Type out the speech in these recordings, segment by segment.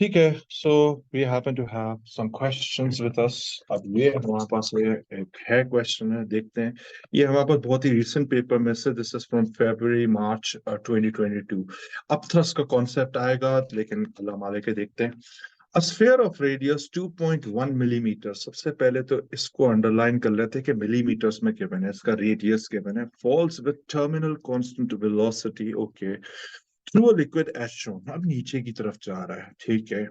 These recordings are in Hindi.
ठीक है, so we happen to have some questions with us. अब ये हमारे पास एक है क्वेश्चन है, देखते हैं। ये हमारे पास बहुत ही रिसेंट पेपर में से, दिस इज फ्रॉम फरवरी मार्च 2022। अब थ्रस्ट का कॉन्सेप्ट आएगा, लेकिन अल्लाह माले के देखते हैं। A sphere of radius 2.1 millimeter। सबसे पहले तो इसको अंडरलाइन कर लेते हैं कि मिलीमीटर्स में गिवन है, इसका रेडियस गिवन है। Falls with terminal constant velocity, okay, through a liquid as shown. अब नीचे की तरफ जा रहा है, ठीक है।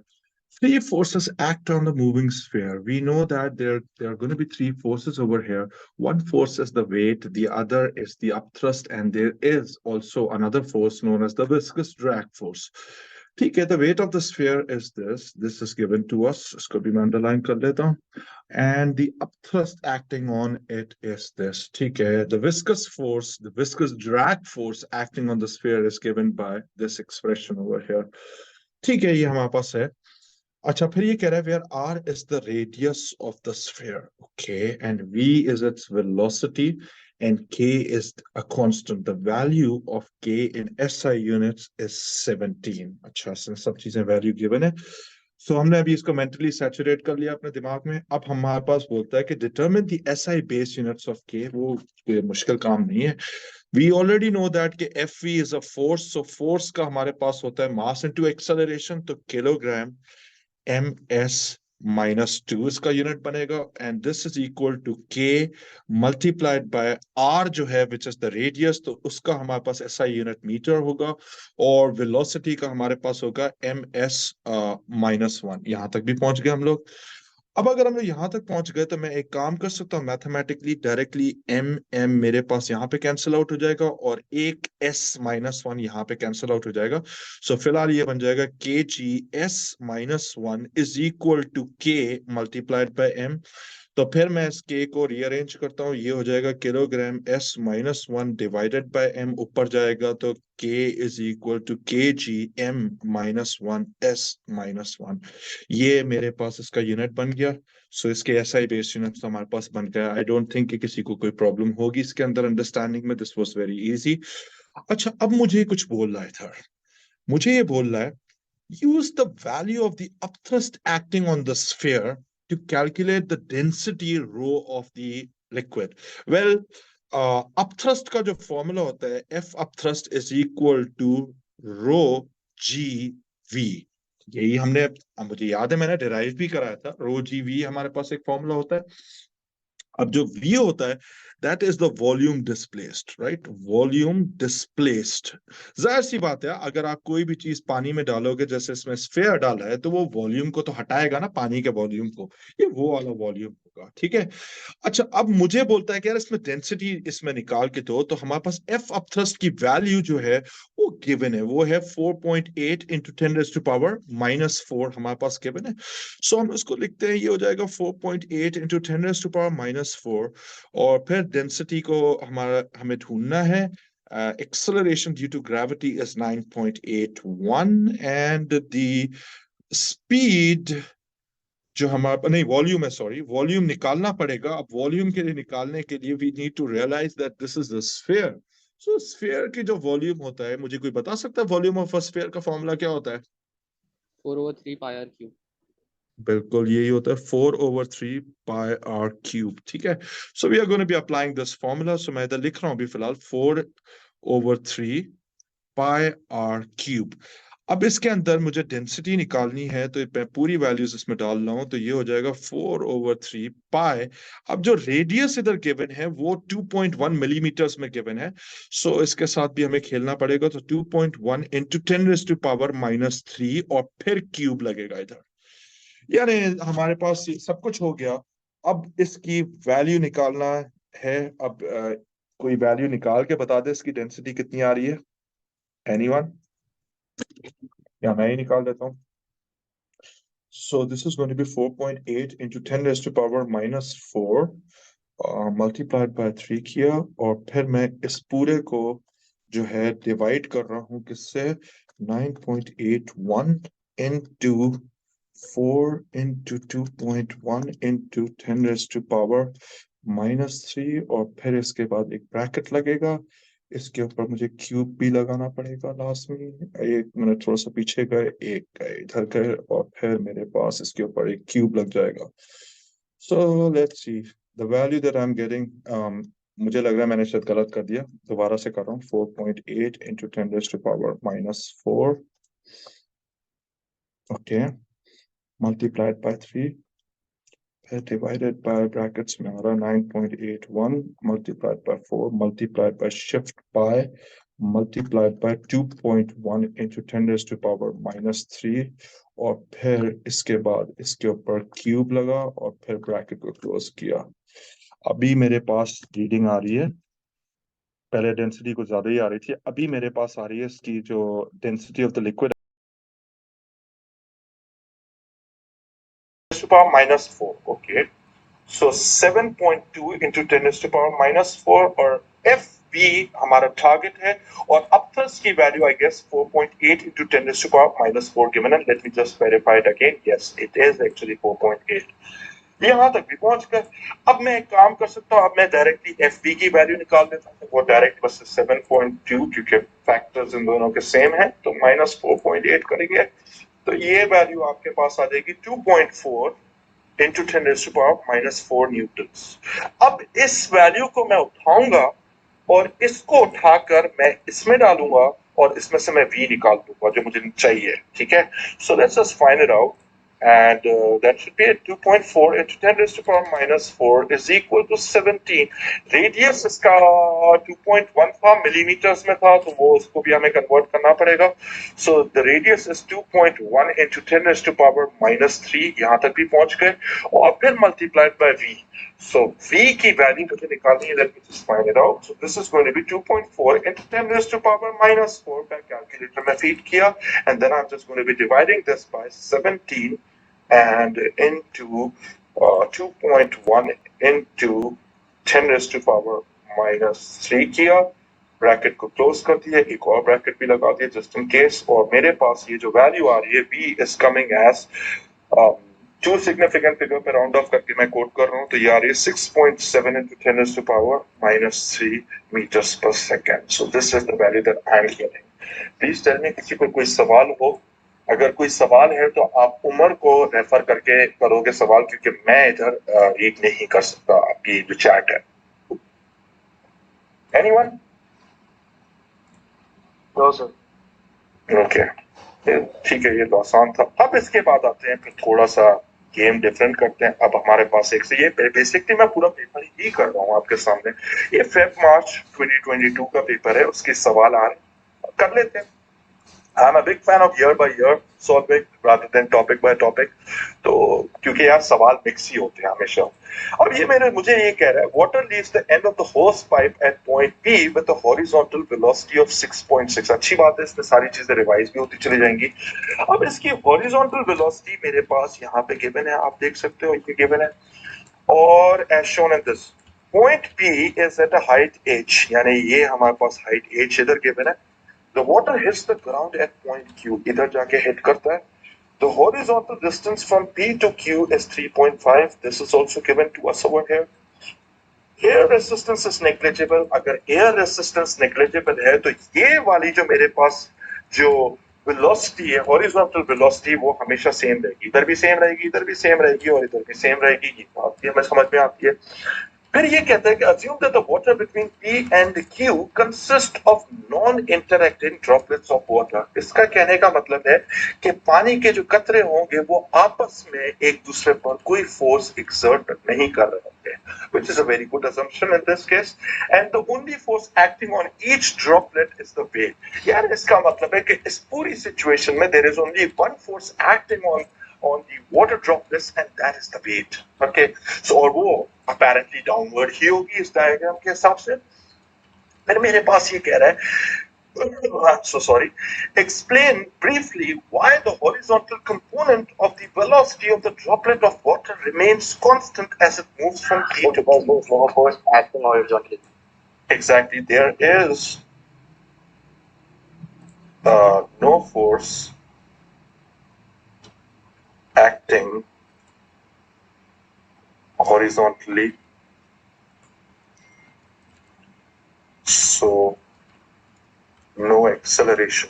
Three forces act on the moving sphere. We know that there are going to be three forces over here. One force is the weight, the other is the upthrust, and there is also another force known as the viscous drag force. ठीक है, the weight of the sphere is this. This is given to us. इसको भी मैं underline कर लेता हूँ. And the upthrust acting on it is this. ठीक है, the viscous force, the viscous drag force acting on the sphere is given by this expression over here. ठीक है, ये हमारे पास है। अच्छा, फिर ये कह रहा है where r is the radius of the sphere, okay, and v is its velocity and k is a constant. The value of k in SI units is 17. अच्छा, सब चीजें वैल्यू गिवन है। सो हमने अभी इसको मेंटली सैचुरेट कर लिया अपने दिमाग में। अब हमारे पास बोलता है कि determine the SI base units of k। वो कोई मुश्किल काम नहीं है। We already know that कि Fv is a force, so force का हमारे पास होता है mass into acceleration, तो किलोग्राम ms minus 2 इसका यूनिट बनेगा, and this is equal to k multiplied by r जो है विच इज द रेडियस, तो उसका हमारे पास SI यूनिट मीटर होगा, और वेलोसिटी का हमारे पास होगा ms -1। यहां तक भी पहुंच गए हम लोग। अब अगर हम लोग यहां तक पहुंच गए तो मैं एक काम कर सकता हूँ मैथमेटिकली डायरेक्टली। m मेरे पास यहाँ पे कैंसिल आउट हो जाएगा, और एक s-1 यहाँ पे कैंसिल आउट हो जाएगा। सो फिलहाल ये बन जाएगा K G s-1 is equal to k multiplied by m। तो फिर मैं इस k को रीअरेंज करता हूँ, ये हो जाएगा kilogram s-1 divided by m, ऊपर जाएगा तो k इज इक्वल टू के जी m-1 s-1। ये मेरे पास इसका यूनिट बन गया। सो इसके SI बेस यूनिट तो हमारे पास बन गया। आई डोंट थिंक कि किसी को कोई प्रॉब्लम होगी इसके अंदर अंडरस्टैंडिंग में। This was very easy. अच्छा, अब मुझे कुछ बोल रहा है था, मुझे ये बोल रहा है use the value of the upthrust acting on the sphere to calculate the density rho of the liquid. Well, upthrust का जो फॉर्मूला होता है F upthrust is equal to rho GV। यही हमने, मुझे याद है मैंने डिराइव भी कराया था। रो जी वी हमारे पास एक फॉर्मूला होता है। अब जो V होता है that is the volume displaced, right, volume displaced. जाहिर सी बात है, अगर आप कोई भी चीज पानी में डालोगे, जैसे इसमें स्फेयर डाला है, तो वो वॉल्यूम को तो हटाएगा ना, पानी के वॉल्यूम को। ये वो वाला वॉल्यूम होगा, ठीक है। अच्छा, अब मुझे बोलता है कि यार इसमें डेंसिटी इसमें निकाल के दो, तो हमारे पास एफ अपथ्रस्ट की वैल्यू जो है वो गिवन है, वो है 4.8 इंटू 10⁻⁻⁴ हमारे पास गिवन है। सो हम उसको लिखते हैं, ये हो जाएगा 4.8 इंटू 10⁻⁻⁴, और फिर डेंसिटी को हमारा हमें ढूंढना है। Acceleration due to gravity is 9.81, and the speed जो हमारा नहीं वॉल्यूम है, सॉरी, वॉल्यूम निकालना पड़ेगा। अब वॉल्यूम के लिए निकालने के लिए we need to realise that this is the sphere. So sphere की जो वॉल्यूम होता है, मुझे कोई बता सकता है वॉल्यूम ऑफ अ स्फीयर का फॉर्मूला क्या होता है? 4/3 पाई आर क्यूब। बिल्कुल यही होता है, 4/3 पाई आर क्यूब। ठीक है, so we are going to be applying this formula. So मैं इधर लिख रहा हूं अभी फिलहाल 4/3 पाई आर क्यूब। अब इसके अंदर मुझे डेंसिटी निकालनी है, तो मैं पूरी वैल्यूज इसमें डाल रहा हूं, तो ये हो जाएगा 4/3 पाई। अब जो रेडियस इधर गिवन है वो 2.1 मिलीमीटर्स में गिवन है। सो इसके साथ भी हमें खेलना पड़ेगा, तो 2.1 इंटू 10⁻⁻³ और फिर क्यूब लगेगा इधर। यानी हमारे पास सब कुछ हो गया। अब इसकी वैल्यू निकालना है। अब कोई वैल्यू निकाल के बता दे इसकी डेंसिटी कितनी आ रही है, एनीवन? या मैं ही निकाल देता हूँ। So this is going to be 4.8 into 10⁻⁻⁴ multiplied by 3 किया, और फिर मैं इस पूरे को जो है डिवाइड कर रहा हूँ किससे, 9.81 into 4 into 2.1 into 10⁻⁻⁵, और फिर इसके बाद एक ब्रैकेट लगेगा, इसके ऊपर मुझे क्यूब भी लगाना पड़ेगा लास्ट में। एक मिनट, थोड़ा सा पीछे गए, एक गए, इधर गए, और फिर मेरे पास इसके ऊपर एक क्यूब लग जाएगा। So let's see the value that I am getting. मुझे लग रहा है मैंने शायद गलत कर दिया, दोबारा से कर रहा हूँ। 4.8 into 10⁻⁻⁴, okay, multiplied by 3, divided by brackets में आ रहा 9.81 multiplied by 4 multiplied by shift by multiplied by 2.1 into 10⁻⁻³ और फिर इसके बाद इसके ऊपर क्यूब लगा और फिर ब्रैकेट को क्लोज किया। अभी मेरे पास रीडिंग आ रही है, पहले डेंसिटी कुछ ज्यादा ही आ रही थी, अभी मेरे पास आ रही है इसकी जो density of the liquid -4, okay. So 7.2 into 10⁻⁻⁴, और FV हमारा टारगेट है, और अपथर्स की value I guess 4.8 into 10⁻⁻⁴ given, and let me just verify it again. Yes, it is actually 4.8. यहाँ तक भी पहुंच गए। अब मैं एक काम कर सकता हूँ, अब मैं डायरेक्टली FV की वैल्यू निकाल देता हूँ, वो डायरेक्ट बस 7.2, क्योंकि फैक्टर्स इन दोनों के सेम है, तो -4.8 करेंगे, तो ये वैल्यू आपके पास आ जाएगी 2.4 into 10⁻⁻⁴ न्यूटन्स। अब इस वैल्यू को मैं उठाऊंगा और इसको उठाकर मैं इसमें डालूंगा और इसमें से मैं V निकाल दूंगा जो मुझे चाहिए, ठीक है। So let's just find it out, and that should be at 2.4 into 10⁻⁴ is equal to 17. Radius इसका 2.1 था, मिलीमीटर्स में था, तो वो उसको भी हमें कन्वर्ट करना पड़ेगा। So the radius is 2.1 into 10⁻⁻³ यहाँ तक भी पहुंच गए, और फिर multiplied by V. So V की वैल्यू मुझे निकालनी है, let me just find it out. So this is going to be 2.4 into 10⁻⁻⁴, मैं कैलकुलेटर में फीड किया, and then I'm just going to be dividing this by 17 and into 2.1 into 10⁻⁻³ किया, ब्रैकेट को क्लोज कर दिया, एक और ब्रैकेट भी लगा दिया जस्ट इन केस, और मेरे पास ये जो वैल्यू आ रही है V is coming as two significant figure पे राउंड ऑफ करके मैं कोट कर रहा हूँ, तो ये आ रही है 6.7 into 10⁻⁻³ meters per second. So this is the value that I am getting. Please tell me किसी को कोई सवाल हो, अगर कोई सवाल है तो आप उमर को रेफर करके करोगे सवाल, क्योंकि मैं इधर रीड नहीं कर सकता आपकी जो चैट है। Anyone? No, sir. Okay. ठीक है, ये तो आसान था। अब इसके बाद आते हैं फिर थोड़ा सा गेम डिफरेंट करते हैं। अब हमारे पास एक से ये बेसिकली मैं पूरा पेपर ही कर रहा हूँ आपके सामने, ये Feb-March 2022 का पेपर है, उसके सवाल आ रहे, कर लेते हैं। I'm a big fan of year by year solving rather than topic by topic, तो क्योंकि यार सवाल मिक्स ही होते हैं हमेशा। अब ये मुझे ये कह रहा है, water leaves the end of the hose pipe at point P with a horizontal velocity of 6.6। अच्छी बात है, इसमें सारी चीजें रिवाइज भी होती चली जाएंगी। अब इसकी horizontal velocity मेरे पास यहाँ पे गिवन है, आप देख सकते हो ये गिवन है, और as shown in this point P is at a height h, यानी ये हमारे पास height h इधर गिवन है। The water hits the ground at point Q, इधर जाके हिट करता है। The horizontal distance from P to Q is 3.5. This is also given to us over here. Air resistance is negligible. अगर air resistance negligible है, तो ये वाली जो मेरे पास जो velocity है, horizontal velocity, वो हमेशा सेम रहेगी, इधर भी सेम रहेगी, इधर भी सेम रहेगी, और इधर भी सेम रहेगी। ये बात हमें समझ में आती है। फिर ये कहता है कि assume that the water between P and Q consist of non-interacting droplets of water। इसका कहने का मतलब है कि पानी के जो कतरे होंगे वो आपस में एक दूसरे पर कोई फोर्स एक्सर्ट नहीं कर रहे होंगे, which is a very good assumption in this case, and the only force acting on each droplet is the weight। यार इसका मतलब है कि इस पूरी सिचुएशन में there is only one force acting on the water droplets, and that is the weight, okay। So और वो apparently downward ही होगी इस डायग्राम के हिसाब से। फिर मेरे पास ये कह रहा है, so sorry, explain briefly why the horizontal component of the velocity of the droplet of water remains constant as it moves from P to Q. No force acting horizontally. Exactly, there is no force acting horizontally, so acceleration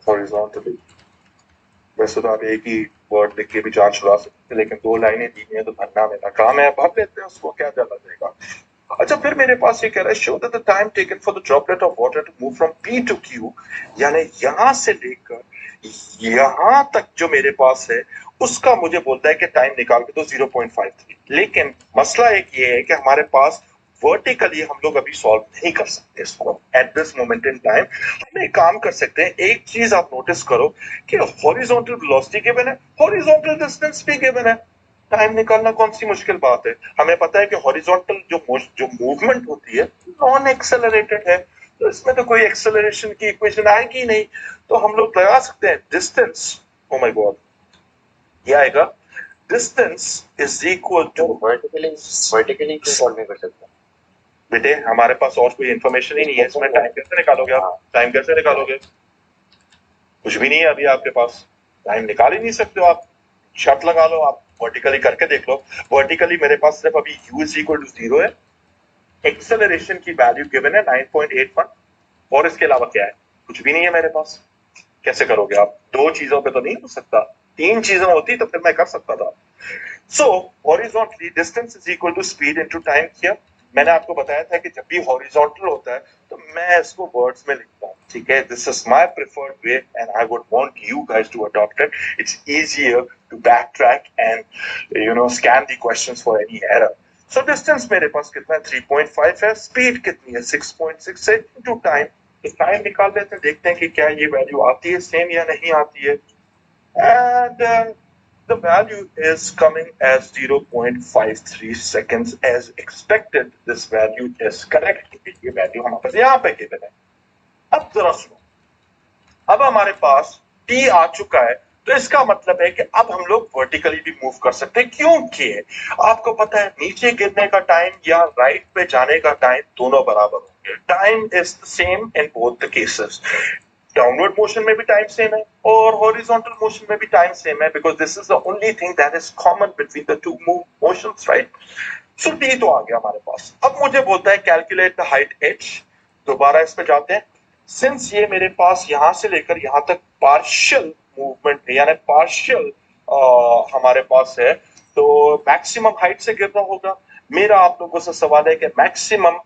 horizontally. वैसे तो आप एक ही वर्ड लिख के भी जांच छुड़ा सकते हैं, लेकिन 2 लाइनें दी हैं तो भरना मेरा काम है, भर लेते हैं उसको, क्या चला जाएगा। अच्छा, फिर मेरे पास ये कह रहा है show that the time taken for the droplet of water to move from P to Q, यानी यहां से लेकर यहां तक जो मेरे पास है उसका मुझे बोलता है कि टाइम निकाल के तो 0.53। लेकिन मसला एक ये है कि हमारे पास वर्टिकली हम लोग अभी सॉल्व नहीं कर सकते इसको at this moment in time. हम एक काम कर सकते हैं, एक चीज आप नोटिस करो कि हॉरिजॉन्टल वेलोसिटी गिवन है, हॉरिजॉन्टल डिस्टेंस भी गिवन है, टाइम निकालना कौन सी मुश्किल बात है। हमें पता है कि हॉरिजॉन्टल जो मूवमेंट होती है नॉन एक्सेलरेटेड है, तो इसमें तो कोई एक्सेलरेशन की इक्वेशन आएगी नहीं, तो हम लोग लगा सकते हैं डिस्टेंस, ओ माय गॉड, ये आएगा distance is equal to vertically क्यों सॉल्व नहीं कर सकते बेटे, हमारे पास और कोई इन्फॉर्मेशन ही नहीं है इसमें, टाइम कैसे निकालोगे आप, टाइम कैसे निकालोगे, कुछ भी नहीं है अभी आपके पास, टाइम निकाल ही नहीं सकते हो आप। शर्त लगा लो, आप वर्टिकली करके देख लो। वर्टिकली मेरे पास सिर्फ अभी u इज इक्वल टू 0 है, एक्सेलरेशन की वैल्यू गिवन है 9.81, और इसके अलावा क्या है, कुछ भी नहीं है मेरे पास। कैसे करोगे आप, 2 चीजों पे तो नहीं हो सकता, 3 चीजें होती तो फिर मैं कर सकता था। So horizontally distance is equal to speed into time किया। मैंने आपको बताया था कि जब भी हॉरिजॉन्टल होता है तो मैं इसको वर्ड्स में लिखता हूँ, ठीक है। This is my preferred way and I would want you guys to adopt it. It's easier to back track and scan the questions for any error. So distance मेरे पास कितना है, 3.5 है, स्पीड कितनी है 6.6 है, इनटू टाइम। तो टाइम निकाल लेते हैं, देखते हैं कि क्या ये वैल्यू आती है सेम या नहीं आती है। And the value is coming as 0.53 seconds as expected. This value is correct. ये वैल्यू हमारे पास यहाँ पे given है। अब जरा सुनो, अब हमारे पास t आ चुका है, तो इसका मतलब है कि अब हम लोग वर्टिकली भी मूव कर सकते हैं, क्योंकि आपको पता है नीचे गिरने का टाइम या राइट पे जाने का टाइम दोनों बराबर होंगे। Time is the same in both the cases. Downward motion में भी टाइम सेम है और हॉरिजॉन्टल मोशन में भी टाइम सेम है, because this is the only thing that is common between the two motions, right. So T तो आ गया हमारे पास। अब मुझे बोलता है कैलकुलेट द हाइट h। दोबारा इस पे जाते हैं। सिंस ये मेरे पास यहां से लेकर यहां तक पार्शियल मूवमेंट है, यानी पार्शियल हमारे पास है, तो मैक्सिमम हाइट से गिरना होगा। मेरा आप लोगों से सवाल है कि मैक्सिमम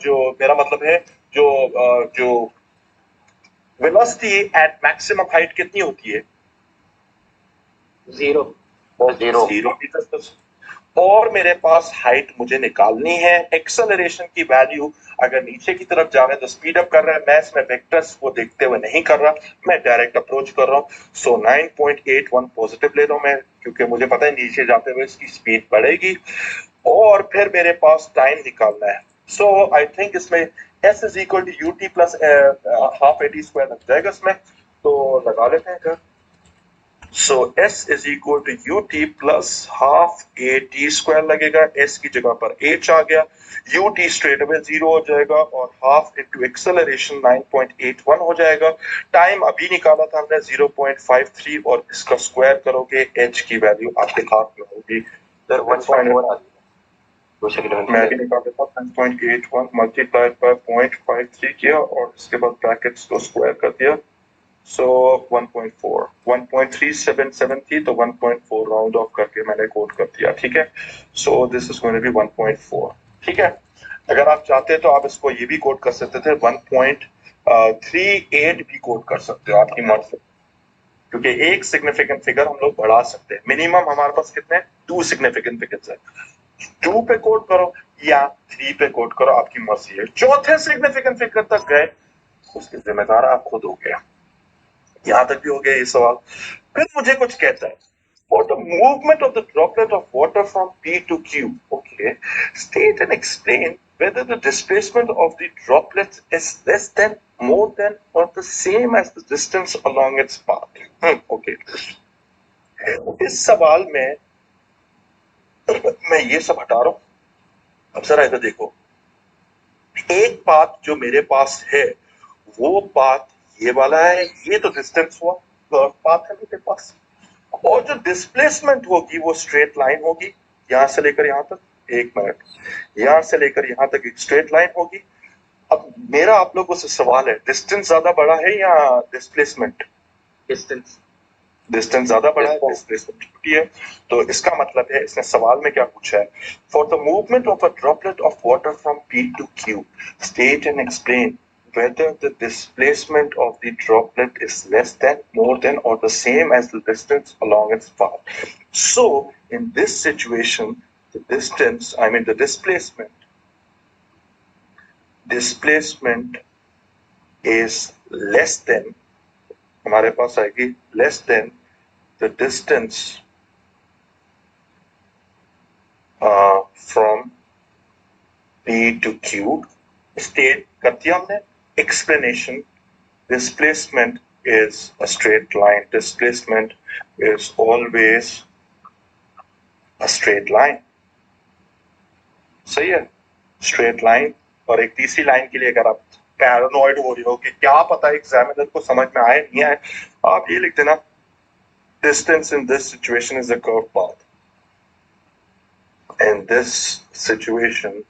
जो मेरा मतलब है जो वेलोसिटी एट मैक्सिमम हाइट कितनी होती है, 0। और मेरे पास हाइट मुझे निकालनी है। एक्सेलरेशन की वैल्यू अगर नीचे की तरफ जा रहे हैं तो स्पीड अप कर रहा है, मैं इसमें वेक्टर्स को देखते हुए नहीं कर रहा, मैं डायरेक्ट अप्रोच कर रहा हूँ। सो 9.81 पॉजिटिव ले रहा हूं मैं, क्योंकि मुझे पता है नीचे जाते हुए इसकी स्पीड बढ़ेगी। और फिर मेरे पास टाइम निकालना है। सो आई थिंक इसमें s is equal to ut plus half at square लग जाएगा इसमें, तो लगा लेते हैं। So s is equal to ut plus half at square लगेगा, s की जगह पर h आ गया, ut स्ट्रेट अवे 0 हो जाएगा और हाफ इनटू एक्सेलरेशन 9.81 हो जाएगा। टाइम अभी निकाला था हमने 0.53 और इसका स्क्वायर करोगे h की वैल्यू आपके हाथ में होगी, मैं भी निकाल देता हूँ। 10.81 मल्टीप्लाइड बाय 0.53 किया और इसके बाद ब्रैकेट्स को स्क्वायर कर दिया। सो 1.4 1.377 थी तो 1.4 राउंड ऑफ करके मैंने कोड कर दिया, ठीक है। So this is going to be 1.4, ठीक है। अगर आप चाहते तो आप इसको ये भी कोड कर सकते थे, 1.38 भी कोड कर सकते हो, आपकी मर्जी, क्योंकि एक सिग्निफिकेंट फिगर हम लोग बढ़ा सकते हैं। मिनिमम हमारे पास कितने 2 सिग्निफिकेंट फिगर्स है, 2 पे कोड करो या 3 पे कोड करो, आपकी मर्जी है। चौथे सिग्निफिकेंट फिगर तक गए, उसके जिम्मेदार आप खुद हो गया। यहां तक भी हो गया ये सवाल। फिर मुझे कुछ कहता है for the movement of the droplet of water from P to Q, okay, state and explain whether the displacement of the droplet is less than, more than, or the same as the distance along its path. Okay. इस सवाल में मैं ये सब हटा रहा हूं। अब जरा इधर देखो, एक पाथ जो मेरे पास है वो पाथ ये वाला है, ये तो डिस्टेंस हुआ, कर्व पाथ है मेरे पास, और जो डिस्प्लेसमेंट होगी वो स्ट्रेट लाइन होगी यहां से लेकर यहां तक। एक मिनट, यहां से लेकर यहां तक एक स्ट्रेट लाइन होगी। अब मेरा आप लोगों से सवाल है, डिस्टेंस ज्यादा बड़ा है या डिस्प्लेसमेंट? डिस्टेंस डिस्टेंस ज्यादा बड़ा है, डिस्प्लेसमेंट छोटी है। तो इसका मतलब है, इसने सवाल में क्या पूछा है, for the movement of a droplet of water from P to Q, state and explain whether the displacement of the droplet is less than, more than, or the same as the distance along its path. So, in this situation, the distance, I mean the displacement is less than, हमारे पास आएगी less than the distance from P to Q. State कर दिया हमने. Explanation, displacement is a straight line. Displacement is always a straight line. सही है, straight line. और एक तीसरी लाइन के लिए अगर आप पैरानॉइड हो रही हो कि क्या पता एग्जामिनर को समझ में आए नहीं आए, आप ये लिख देना, distance in this situation is a curved path. And this situation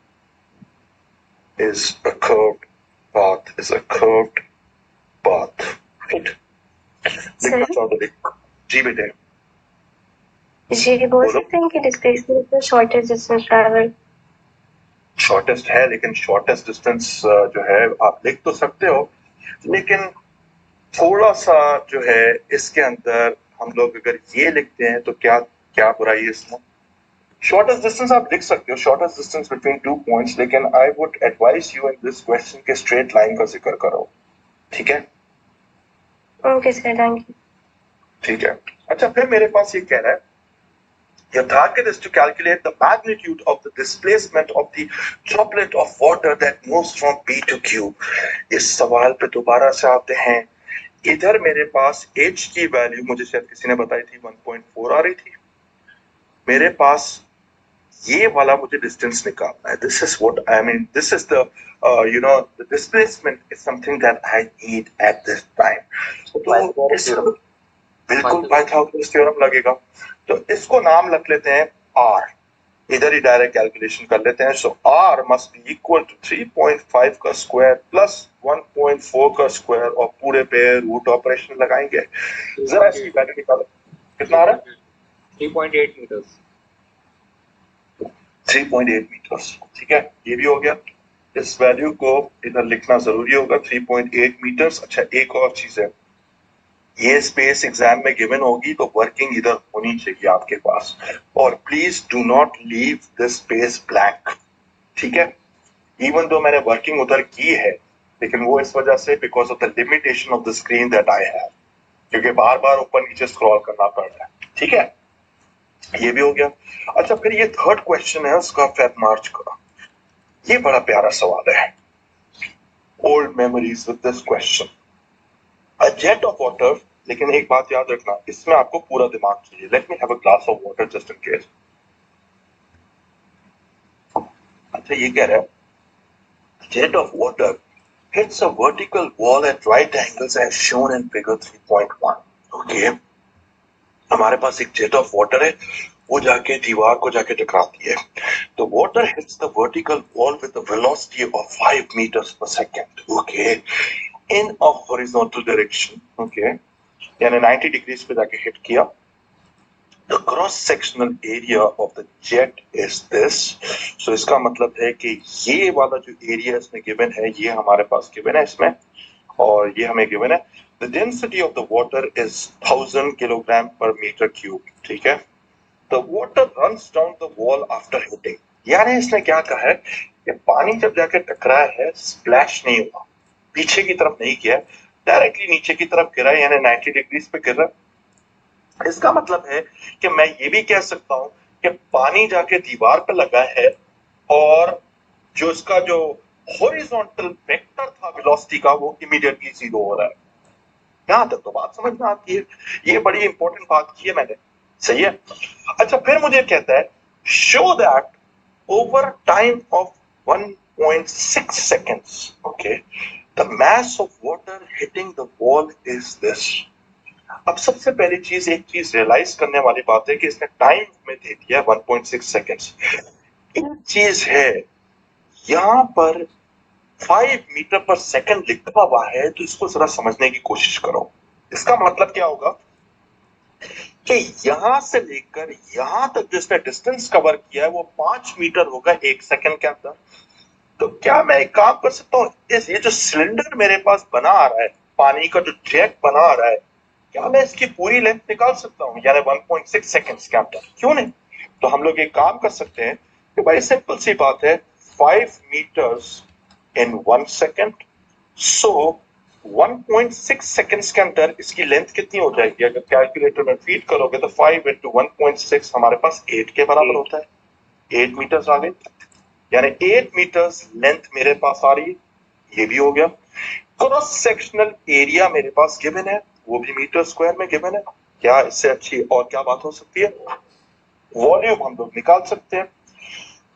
is a curved path, is a curved path. Right? लिखना चाहो तो लिख. जी बेटे. जी बोल सकते हैं कि डिस्प्लेसमेंट का शॉर्टेस्ट डिस्टेंस ट्रैवल शॉर्टेस्ट है, लेकिन शॉर्टेस्ट डिस्टेंस जो है आप लिख तो सकते हो, लेकिन थोड़ा सा जो है इसके अंदर हम लोग अगर ये लिखते हैं तो क्या क्या बुराई है इसमें. शॉर्टेस्ट डिस्टेंस आप लिख सकते हो, शॉर्टेस्ट डिस्टेंस बिटवीन 2 पॉइंट्स, लेकिन I would advise you in this question के स्ट्रेट लाइन का जिक्र करो. ठीक है, ओके सर, थैंक यू. ठीक है. अच्छा, फिर मेरे पास ये कह रहा है, your target is to calculate the magnitude of the displacement of the droplet of water that moves from P to Q. इस सवाल पे दोबारा से आते हैं. इधर मेरे पास h की वैल्यू मुझे शायद किसी ने बताई थी 1.4 आ रही थी. मेरे पास ये वाला मुझे डिस्टेंस निकालना है. This is what I mean, this is the the displacement is something that I need at this time. तो इस बिल्कुल पाइथागोरस थ्योरम लगेगा. तो इसको नाम रख लेते हैं R. इधर ही डायरेक्ट कैलकुलेशन कर लेते हैं. So R must be equal to 3.5 का स्क्वायर प्लस 1.4 का स्क्वायर, और पूरे पे रूट ऑपरेशन लगाएंगे. जरा इसकी वैल्यू निकालो, कितना आ रहा है? 3.8 मीटर्स. 3.8 मीटर्स. ठीक है, ये भी हो गया. इस वैल्यू को इधर लिखना जरूरी होगा, 3.8 मीटर्स. अच्छा, एक और चीज है, ये स्पेस एग्जाम में गिवन होगी तो वर्किंग इधर होनी चाहिए आपके पास, और please do not leave this space blank. ठीक है, इवन दो मैंने वर्किंग उधर की है, लेकिन वो इस वजह से because of the limitation of the screen that I have, क्योंकि बार बार ऊपर नीचे स्क्रॉल करना पड़ रहा है. ठीक है, ये भी हो गया. अच्छा, फिर ये थर्ड क्वेश्चन है उसका, फेब मार्च का. ये बड़ा प्यारा सवाल है. Old memories with this question. A jet of water, लेकिन एक बात याद रखना, इसमें आपको पूरा दिमाग चाहिए. Let me have a glass of water just in case. अच्छा, ये कह रहा है, jet of water hits a vertical wall at right angles as shown in figure 3.1. Okay, हमारे पास एक जेट ऑफ वाटर है, वो जाके दीवार को जाके टकराती है. तो water hits the vertical wall with the velocity of 5 meters per second. Okay, in a horizontal direction. Okay, यानी 90 डिग्रीज पे जाके हिट किया. The cross sectional area of the jet is this. So इसका मतलब है कि ये वाला जो एरिया इसमें गिवन है, ये हमारे पास गिवन है इसमें, और ये हमें गिवन है. The density of the water is 1000 kilogram per meter cube. ठीक है, the water runs down the wall after hitting. यानी इसने क्या कहा है कि पानी जब जाके टकराया है, स्प्लैश नहीं हुआ, पीछे की तरफ नहीं किया, डायरेक्टली नीचे की तरफ गिरा, यानी 90 डिग्रीज पे गिर रहा. इसका मतलब है कि मैं ये भी कह सकता हूं कि पानी जाके दीवार पे लगा है, और जो इसका जो हॉरिजॉन्टल वेक्टर था वेलोसिटी का, वो इमीडिएटली जीरो हो रहा है. यहां तक तो बात समझ में आती है. ये बड़ी इंपॉर्टेंट बात की है मैंने. सही है. अच्छा, फिर मुझे कहता है, show that over time of 1.6 seconds. Okay, the mass of water hitting the wall is this. अब सबसे पहली चीज, एक चीज रियलाइज करने वाली बात है कि इसने टाइम में दे दिया 1.6 seconds. एक चीज है, यहां पर 5 मीटर पर सेकंड लिखा हुआ है, तो इसको जरा समझने की कोशिश करो। इसका मतलब क्या होगा कि यहां से लेकर यहां तक जो इसने डिस्टेंस कवर किया है वो 5 मीटर होगा 1 सेकंड के अंदर। तो क्या मैं एक काम कर सकता हूँ, ये जो सिलेंडर मेरे पास बना आ रहा है, पानी का जो जैक बना आ रहा है, क्या मैं इसकी पूरी लेंथ निकाल सकता हूँ, यानी 1.6 सेकंड्स के अंदर? क्यों नहीं? तो हम लोग एक काम कर सकते हैं कि भाई सिंपल सी बात है, 5 metres in 1 second, so 1.6 seconds के अंदर इसकी लेंथ कितनी हो जाएगी? अगर कैलकुलेटर में फीड करोगे तो 5 into 1.6 हमारे पास 8 के बराबर होता है। 8 मीटर्स आ गए, यानी 8 मीटर्स लेंथ मेरे पास आ रही है। ये भी हो गया। क्रॉस सेक्शनल एरिया मेरे पास गिवन है, वो भी मीटर स्क्वायर में गिवन है। क्या इससे अच्छी और क्या बात हो सकती है? वॉल्यूम हम लोग निकाल सकते हैं,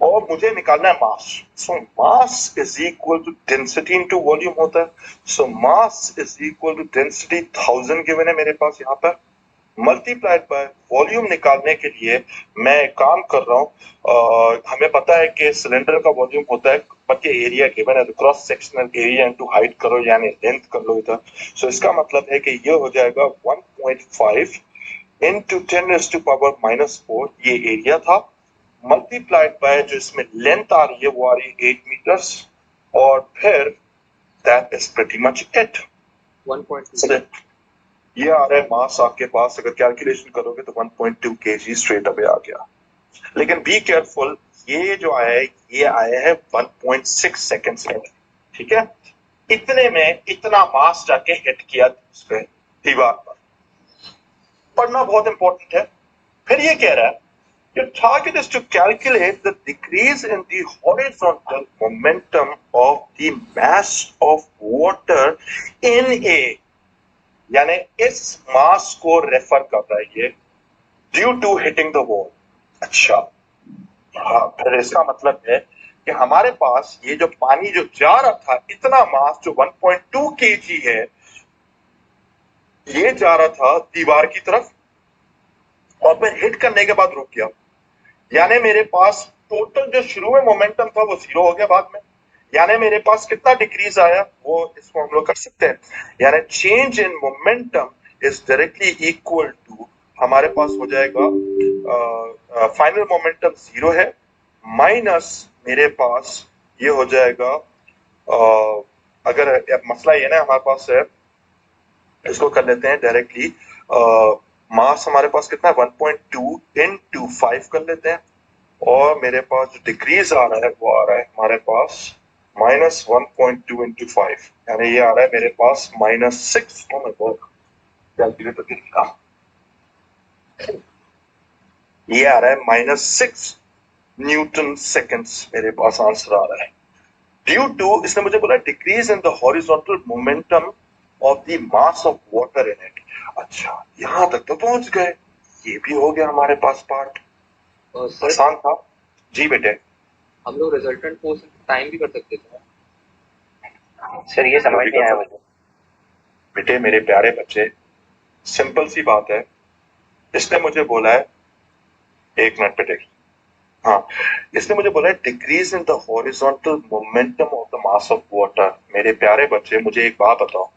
और मुझे निकालना है mass. So mass is equal to density into volume होता है। So mass is equal to density 1000 given है मेरे पास यहाँ पर, मल्टीप्लाइड बाय वॉल्यूम। निकालने के लिए मैं काम कर रहा हूँ, हमें पता है कि सिलेंडर का वॉल्यूम होता है, बाकी एरिया गिवन है, तो cross sectional area into height करो, यानी लेंथ कर लो इधर। सो इसका मतलब है कि ये हो जाएगा 1.5 into 10⁻⁻⁴, ये एरिया था, मल्टीप्लाइड बाय जो इसमें लेंथ आ रही है वो आ रही है 8 मीटर्स, और फिर that is pretty much it. 1.2 ये आ रहा है मास आपके पास, अगर कैलकुलेशन करोगे तो 1.2 kg स्ट्रेट अवे आ गया। लेकिन बी केयरफुल, ये जो आया है ये आया है 1.6 सेकंड्स में, ठीक है? इतने में इतना मास जाके हिट किया उस पे दीवार पर। पढ़ना बहुत इंपॉर्टेंट है। फिर ये कह रहा है your target is to calculate the decrease in the horizontal momentum of the mass of water in a, यानी इस मास को रेफर कर रहा है ये, due to hitting the wall. अच्छा, हाँ, फिर इसका मतलब है कि हमारे पास ये जो पानी जो जा रहा था, इतना मास जो 1.2 kg है, ये जा रहा था दीवार की तरफ, और फिर हिट करने के बाद रुक गया। यानी मेरे पास टोटल जो शुरू में मोमेंटम था वो 0 हो गया बाद में, यानी मेरे पास कितना डिक्रीज आया वो इसको हम लोग कर सकते हैं, यानी change in momentum is directly equal to, हमारे पास हो जाएगा फाइनल मोमेंटम 0 है, माइनस मेरे पास ये हो जाएगा, अगर मसला ये ना हमारे पास है, इसको कर लेते हैं डायरेक्टली, मास हमारे पास कितना है 1.2 into 5 कर लेते हैं, और मेरे पास जो डिक्रीज आ रहा है वो आ रहा है हमारे पास -1.2 into 5, यानी ये आ रहा है मेरे पास -6। कैलकुलेटर दिखा, ये आ रहा है -6 न्यूटन सेकेंड्स मेरे पास आंसर आ रहा है, ड्यू टू, इसने मुझे बोला decrease in the horizontal momentum of the mass of water in it. अच्छा, यहां तक तो पहुंच गए, ये भी हो गया हमारे पास पार्ट, सर आसान था। जी बेटे, हम लोग रिजल्टेंट फोर्स टाइम भी कर सकते थे। सर ये समझ नहीं आया मुझे। बेटे मेरे प्यारे बच्चे, सिंपल सी बात है, इसने मुझे बोला है, एक मिनट बेटे, हाँ, इसने मुझे बोला है decrease in the horizontal momentum of the mass of water. मेरे प्यारे बच्चे मुझे एक बात बताओ,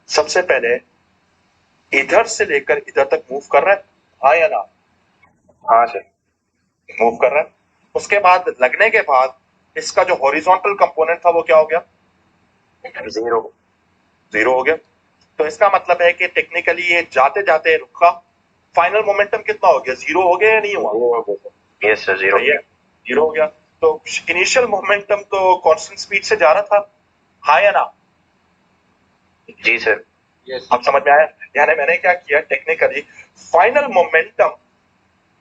सबसे पहले इधर से लेकर इधर तक मूव कर रहा है, हाँ या ना? हाँ सर। मूव कर रहा है। उसके बाद लगने के बाद इसका जो हॉरिजॉन्टल कंपोनेंट था वो क्या हो गया? 0 हो गया। तो इसका मतलब है कि टेक्निकली ये जाते जाते रुका, फाइनल मोमेंटम कितना हो गया? 0 हो गया या नहीं हुआ? यस सर, 0 0 हो गया। तो इनिशियल मोमेंटम तो कांस्टेंट स्पीड से जा रहा था, हाँ या ना? जी सर। यस अब समझ में आया? यानी मैंने क्या किया, technically final momentum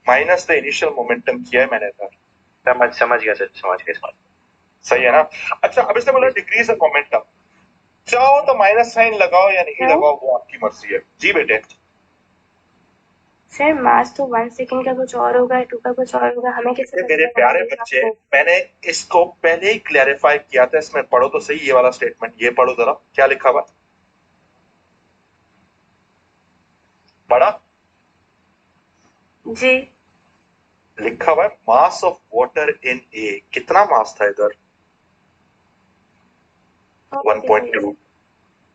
minus the initial momentum किया है मैंने सर। समझ गया सर, समझ गया। सही है ना? अच्छा, अब इसने बोला डिक्रीज द मोमेंटम, चाहो तो माइनस साइन लगाओ या नहीं लगाओ, वो आपकी मर्जी है। जी बेटे। सर मास तो 1 सेकंड का कुछ और होगा, 2 का कुछ और होगा, हमें कैसे मेरे प्यारे बच्चे, मैंने इसको पहले ही क्लैरिफाई किया था, इसमें पढ़ो तो सही ये वाला स्टेटमेंट, ये पढ़ो जरा क्या लिखा हुआ, पढ़ा? जी लिखा हुआ है मास ऑफ वाटर इन ए, कितना मास था इधर? 1.2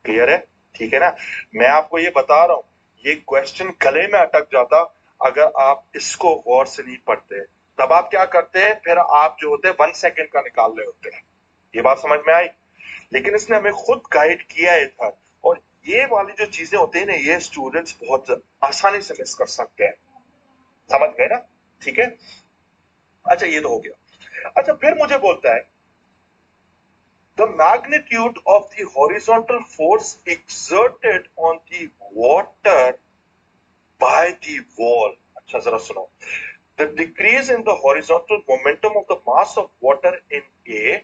क्लियर है? ठीक है ना? मैं आपको ये बता रहा हूँ, ये क्वेश्चन गले में अटक जाता अगर आप इसको गौर से नहीं पढ़ते। तब आप क्या करते हैं, फिर आप जो होते हैं 1 सेकंड का निकाल रहे होते हैं। ये बात समझ में आई? लेकिन इसने हमें खुद गाइड किया है था, और ये वाली जो चीजें होती है ना, ये स्टूडेंट्स बहुत आसानी से मिस कर सकते हैं। समझ गए ना? ठीक है, अच्छा ये तो हो गया। अच्छा फिर मुझे बोलता है the magnitude of the horizontal force exerted on the water by the wall. अच्छा जरा सुनो, the decrease in the horizontal momentum of the mass of water in A.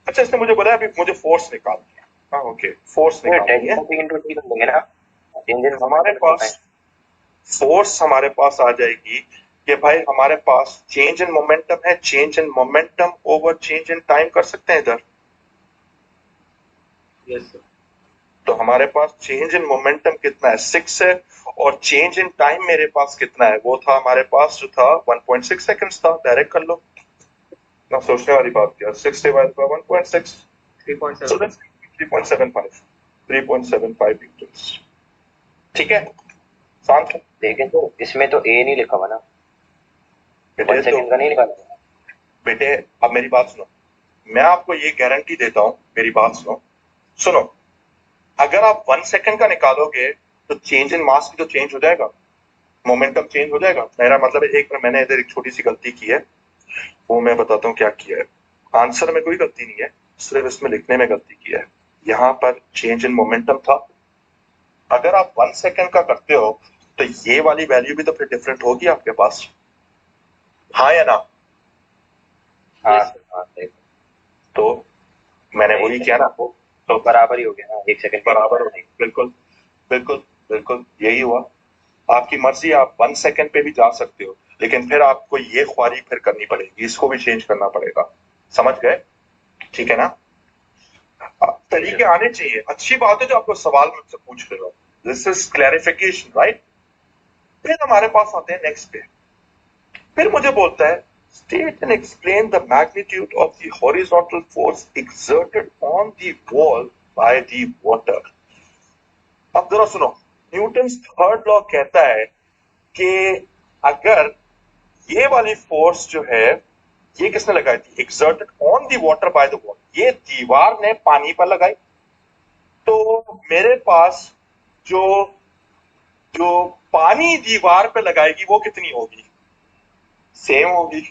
अच्छा इसने मुझे बोला अभी मुझे फोर्स निकालनी है। हाँ ओके, फोर्स निकालनी है। हमारे पास फोर्स हमारे पास आ जाएगी कि भाई हमारे पास चेंज इन मोमेंटम है, change in momentum over change in time कर सकते हैं इधर। Yes sir. तो हमारे पास चेंज इन मोमेंटम कितना है, 6 है, और चेंज इन टाइम मेरे पास कितना है, वो था हमारे पास जो था 1.6 सेकंड्स था। डायरेक्ट कर लो ना, सोचने वाली बात क्या, 6 डिवाइडेड बाय 1.6 3.7 3.75 3.75 न्यूटन्स। ठीक है शांत। लेकिन तो इसमें तो ए नहीं लिखा हुआ ना, बेटे 1 सेकंड का नहीं निकाला। बेटे अब मेरी बात सुनो, मैं आपको ये गारंटी देता हूं, मेरी बात सुनो, अगर आप 1 सेकंड का निकालोगे तो चेंज इन मास भी तो चेंज हो जाएगा, मोमेंटम चेंज हो जाएगा। मेरा मतलब है मैंने इधर एक छोटी सी गलती की है, वो मैं बताता हूँ क्या किया है। आंसर में कोई गलती नहीं है, सिर्फ इसमें लिखने में गलती की है। यहाँ पर चेंज इन मोमेंटम था, अगर आप 1 सेकंड का करते हो तो ये वाली वैल्यू भी तो फिर डिफरेंट होगी आपके पास, हाँ या ना? हाँ Yes, सर, हाँ सही। तो मैंने वही किया ना, तो बराबर ही हो गया ना, 1 सेकंड बराबर हो गई। बिल्कुल बिल्कुल बिल्कुल यही हुआ। आपकी मर्जी, आप 1 सेकंड पे भी जा सकते हो, लेकिन फिर आपको ये ख्वारी फिर करनी पड़ेगी, इसको भी चेंज करना पड़ेगा। समझ गए? ठीक है ना? तरीके आने चाहिए। अच्छी बात है जो आपको सवाल मुझसे पूछ रहे हो, दिस इज क्लैरिफिकेशन, राइट? फिर हमारे पास आते हैं नेक्स्ट पे। फिर मुझे बोलता है state and explain the magnitude of the horizontal force exerted on the wall by the water. अब जरा सुनो, न्यूटन्स थर्ड लॉ कहता है कि अगर ये वाली फोर्स जो है, ये किसने लगाई थी, exerted on the water by the wall, ये दीवार ने पानी पर लगाई, तो मेरे पास जो जो पानी दीवार पे लगाएगी वो कितनी होगी, सेम होगी।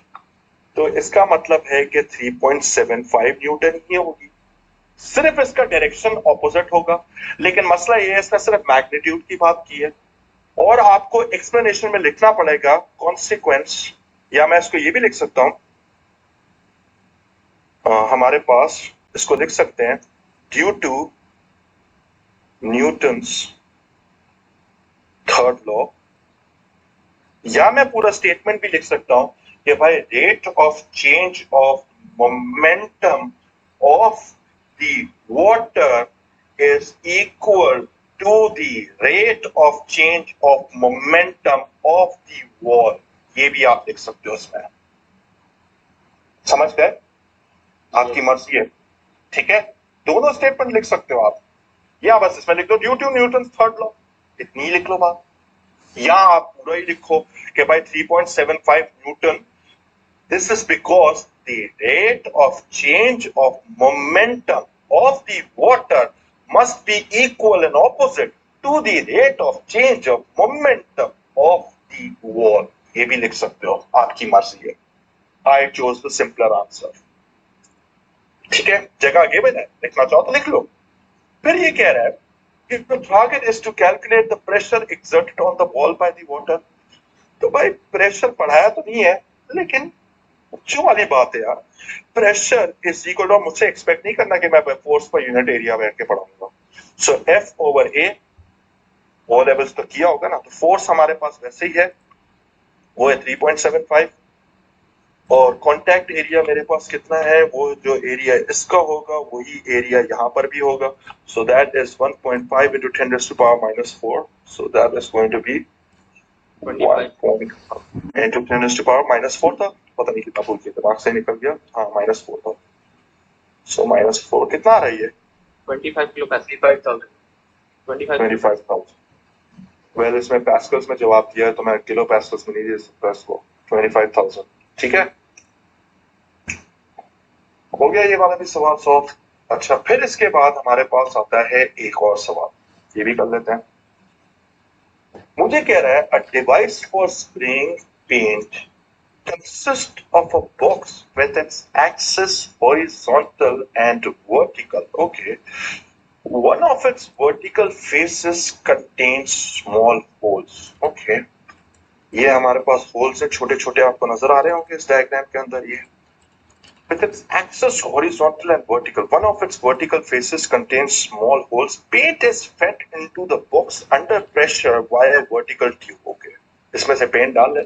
तो इसका मतलब है कि 3.75 न्यूटन ही होगी, सिर्फ इसका डायरेक्शन ऑपोजिट होगा। लेकिन मसला ये है, इसने सिर्फ मैग्नीट्यूड की बात की है, और आपको एक्सप्लेनेशन में लिखना पड़ेगा कॉन्सिक्वेंस, या मैं इसको ये भी लिख सकता हूं, हमारे पास इसको लिख सकते हैं due to Newton's third law, या मैं पूरा स्टेटमेंट भी लिख सकता हूं कि भाई rate of change of momentum of the water is equal to the rate of change of momentum of the wall. ये भी आप लिख सकते हो इसमें। समझ गए? आपकी मर्जी है, ठीक है? दोनों स्टेटमेंट लिख सकते हो आप, या बस इसमें लिख दो due to Newton third law, इतनी लिख लो बात, या आप पूरा ही लिखो कि भाई 3.75 newton, this is because the rate of change of momentum of the water must be equal and opposite to the rate of change of momentum of the wall. ये भी लिख सकते हो, आपकी मर्जी है। I chose the simpler answer. ठीक है, जगह आगे मैंने लिखना चाहो तो लिख लो। फिर ये कह रहा है if the target is to calculate the pressure exerted on the wall by the water, तो भाई प्रेशर पढ़ाया तो नहीं है, लेकिन जो वाली बात है यार, प्रेशर इज इक्वल टू, मुझसे एक्सपेक्ट नहीं करना कि मैं फोर्स पर यूनिट एरिया बैठ के पढ़ाऊंगा। So F over A O levels तो किया होगा ना, तो फोर्स हमारे पास वैसे ही है, वो है 3.75, और कांटेक्ट एरिया मेरे पास कितना है, वो जो एरिया इसका होगा वही एरिया यहाँ पर भी होगा। So that is 1.5 into 10 raised to power minus 4, so that is going to be 1 into 10 raised to power minus 4 था, पता नहीं कितना भूल के दिमाग से निकल गया, हाँ -4 था। सो -4 कितना आ रही है, 25 किलो पैस्कल 25,000 25,000। वेल इसमें पैस्कल्स में जवाब दिया है तो मैं किलो पैस्कल्स में नहीं दे सकता इसको। 25,000 ठीक है, हो गया ये वाला भी सवाल सॉल्व। अच्छा फिर इसके बाद हमारे पास आता है एक और सवाल, ये भी कर लेते हैं। मुझे कह रहा है a device for spraying paint consists of a box with its axis horizontal and vertical. Okay. One of its vertical faces contains small holes. Okay. ये हमारे पास होल्स है, छोटे छोटे आपको नजर आ रहे होंगे इस डायग्राम के अंदर। ये with its axis horizontal and vertical, one of its vertical faces contains small holes. Paint is fed into the box under pressure via a vertical tube. Okay. इसमें से पेंट डाल लें।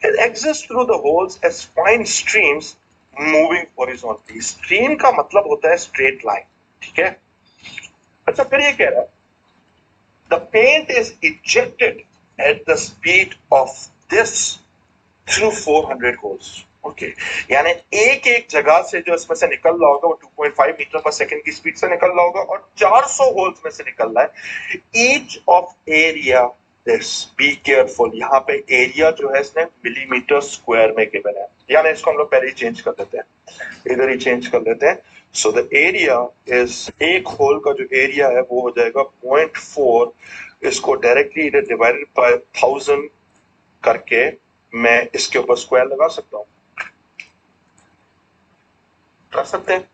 It exists through the holes as fine streams moving horizontally. Stream का मतलब होता है straight line, ठीक है। अच्छा फिर ये कह रहा है the paint is ejected at the speed of this through 400 holes. Okay. यानी एक एक जगह से जो इसमें से निकल रहा होगा वो 2.5 मीटर पर सेकंड की स्पीड से निकल रहा होगा और 400 होल्स में से निकल रहा है। Each of area this, be careful, यहाँ पे एरिया जो है इसने मिलीमीटर स्क्वायर में गिवन है, यानी इसको हम लोग पहले ही चेंज कर देते हैं, इधर ही चेंज कर लेते हैं। सो द एरिया इज, एक होल का जो एरिया है वो हो जाएगा 0.4, इसको डायरेक्टली इधर डिवाइडेड बाय 1000 करके मैं इसके ऊपर स्क्वायर लगा सकता हूँ, कर सकते हैं?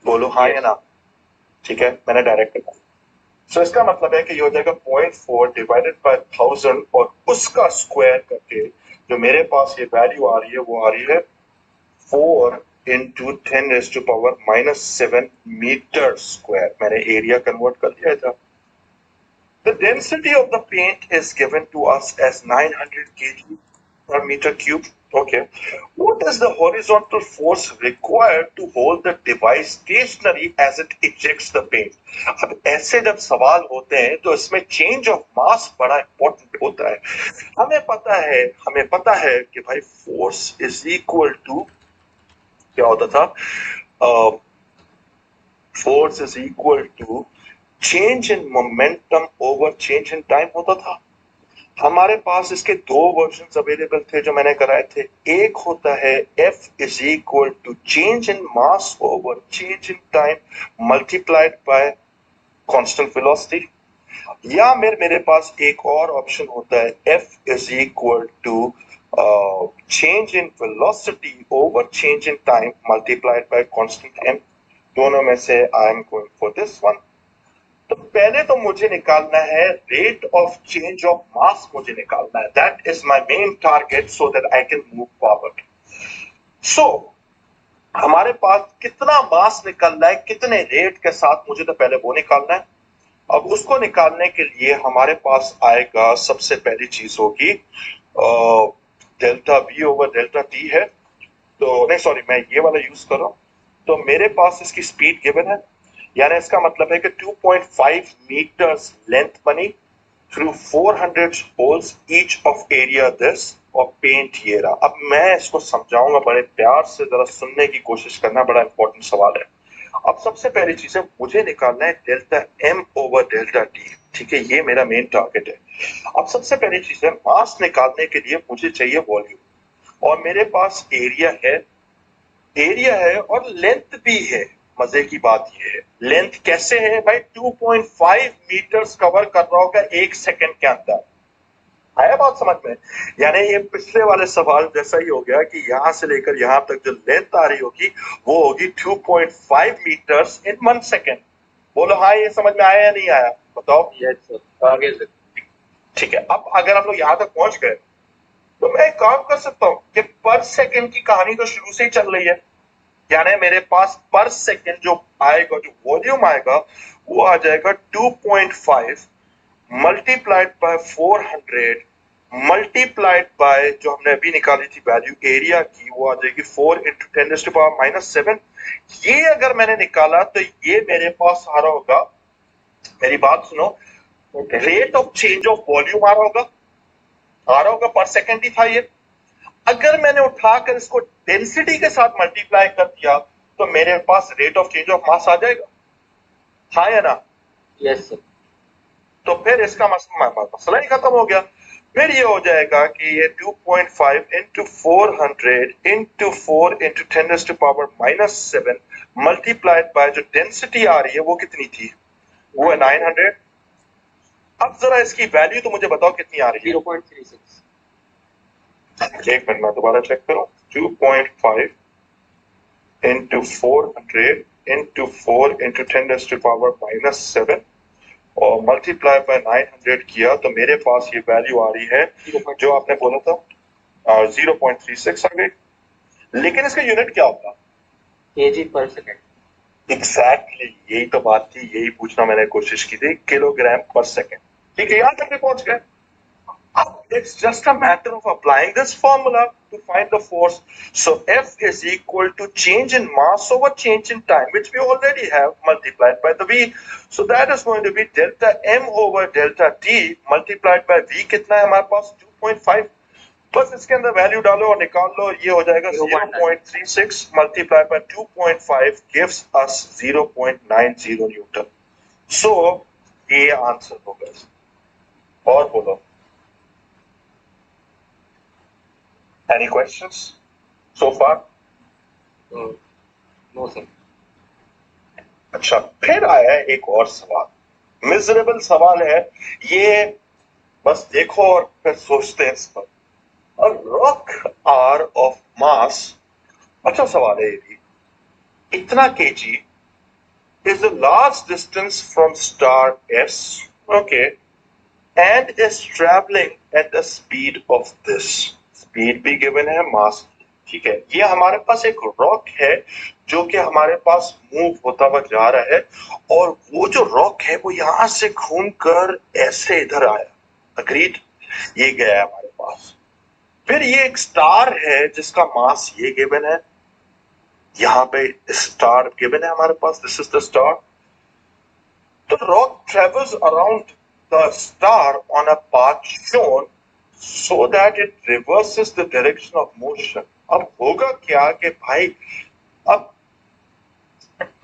बोलो हाँ या ना। ठीक है, मैंने डायरेक्ट कर। सो इसका मतलब है कि ये हो जाएगा 0.4 डिवाइडेड बाय 1000 और उसका स्क्वायर करके जो मेरे पास ये वैल्यू आ रही है वो आ रही है 4 into 10⁻⁻7 मीटर स्क्वायर। मैंने एरिया कन्वर्ट कर दिया था। The density of the paint is given to us as 900 kg per meter cube. Okay. What is the horizontal force required to hold the device stationary as it ejects the paint? अब ऐसे जब सवाल होते हैं तो इसमें चेंज ऑफ मास बड़ा इंपॉर्टेंट होता है। हमें पता है कि भाई फोर्स इज इक्वल टू क्या होता था, force is equal to change in momentum over change in time होता था। हमारे पास इसके दो वर्जन अवेलेबल थे जो मैंने कराए थे। एक होता है F is equal to change in mass over change in time multiplied by constant velocity, या मेरे पास एक और ऑप्शन होता है F is equal to change in velocity over change in time multiplied by constant m। दोनों में से I am going for this one. तो पहले तो मुझे निकालना है rate of change of mass, मुझे निकालना है, that is my main target so that I can move forward. So हमारे पास कितना मास निकलना है, कितने रेट के साथ, मुझे तो पहले वो निकालना है। अब उसको निकालने के लिए हमारे पास आएगा, सबसे पहली चीज होगी delta V over delta T है, तो नहीं सॉरी मैं ये वाला यूज कर रहा हूं। तो मेरे पास इसकी स्पीड गिवन है, यानी इसका मतलब है कि 2.5 मीटर्स लेंथ बनी through 400 holes each of area this और पेंट ये रहा। अब मैं इसको समझाऊंगा, बड़े प्यार से जरा सुनने की कोशिश करना, बड़ा इंपॉर्टेंट सवाल है। अब सबसे पहली चीज है मुझे निकालना है delta M over delta T, ठीक है, ये मेरा मेन टारगेट है। अब सबसे पहली चीज है मास निकालने के लिए मुझे चाहिए वॉल्यूम, और मेरे पास एरिया है और लेंथ भी है। मजे की बात ये है, लेंथ कैसे है भाई, 2.5 मीटर्स कवर कर रहा होगा 1 सेकंड के अंदर। आया बात समझ में? यानी ये पिछले वाले सवाल जैसा ही हो गया कि यहां से लेकर यहां तक जो लेंथ आ रही होगी वो होगी 2.5 मीटर्स इन 1 सेकंड। बोलो हाँ, ये समझ में आया या नहीं आया, बताओ। यस सर, आगे से ठीक है, अब अगर हम लोग यहां तक पहुंच गए तो मैं एक काम कर सकता हूं कि पर सेकंड की कहानी तो शुरू से ही चल रही है, यानी मेरे पास पर सेकंड जो आएगा, जो वॉल्यूम आएगा वो आ जाएगा 2.5 मल्टीप्लाइड बाय 400 मल्टीप्लाइड बाय जो हमने अभी निकाली थी वैल्यू एरिया की, वो आ जाएगी 4 into 10⁻⁻7। ये अगर मैंने निकाला तो ये मेरे पास आ रहा होगा, मेरी बात सुनो, rate of change of volume आ रहा होगा पर सेकंड ही था ये। अगर मैंने उठाकर इसको डेंसिटी के साथ मल्टीप्लाई कर दिया तो मेरे पास rate of change of mass आ जाएगा। हाँ या ना? Yes sir. तो फिर इसका मसला ही खत्म हो गया। फिर ये हो जाएगा कि ये 2.5 into 400 into 4 into 10⁻⁻7 multiplied by जो डेंसिटी आ रही है वो कितनी थी? वो है 900। अब जरा इसकी वैल्यू तो मुझे बताओ कितनी आ रही है? 0.36। एक मिनट में दोबारा चेक करो। 2.5 into 400 into 4 into 10⁻⁻7 और मल्टीप्लाई बाय 900 किया तो मेरे पास ये वैल्यू आ रही है जो आपने बोला था 0.36 आ गई। लेकिन इसका यूनिट क्या होगा? kg/सेकंड। एग्जैक्टली यही तो बात थी, यही पूछना मैंने कोशिश की थी, किलोग्राम पर सेकंड। ठीक है, यहां तक भी पहुंच गए। It's just a matter of applying this formula to find the force. So F is equal to change in mass over change in time, which we already have, multiplied by the V. So that is going to be delta M over delta T multiplied by V. कितना है हमारे पास? 2.5। बस इसके अंदर वैल्यू डालो और निकाल लो, ये हो जाएगा 0.36 multiplied by 2.5 gives us 0.90 newton. So ये आंसर होगा। और बोलो, any questions so far? No sir. अच्छा, फिर आया है एक और सवाल, मिजरेबल सवाल है ये, बस देखो और फिर सोचते हैं इस पर। A rock R of mass, अच्छा सवाल है ये भी, इतना kg is a large distance from star S, okay, and is traveling at the speed of this. Speed भी given है, mass, ठीक है। ये हमारे पास एक रॉक है जो कि हमारे पास मूव होता हुआ जा रहा है और वो जो रॉक है वो यहां से घूमकर ऐसे इधर आया, अग्रीड, ये गया है हमारे पास। फिर ये एक स्टार है जिसका मास ये गिवन है, यहां पे स्टार गिवन है हमारे पास, दिस इज द स्टार। तो rock travels around the star on a path shown so that it reverses the direction of motion. अब होगा क्या कि भाई, अब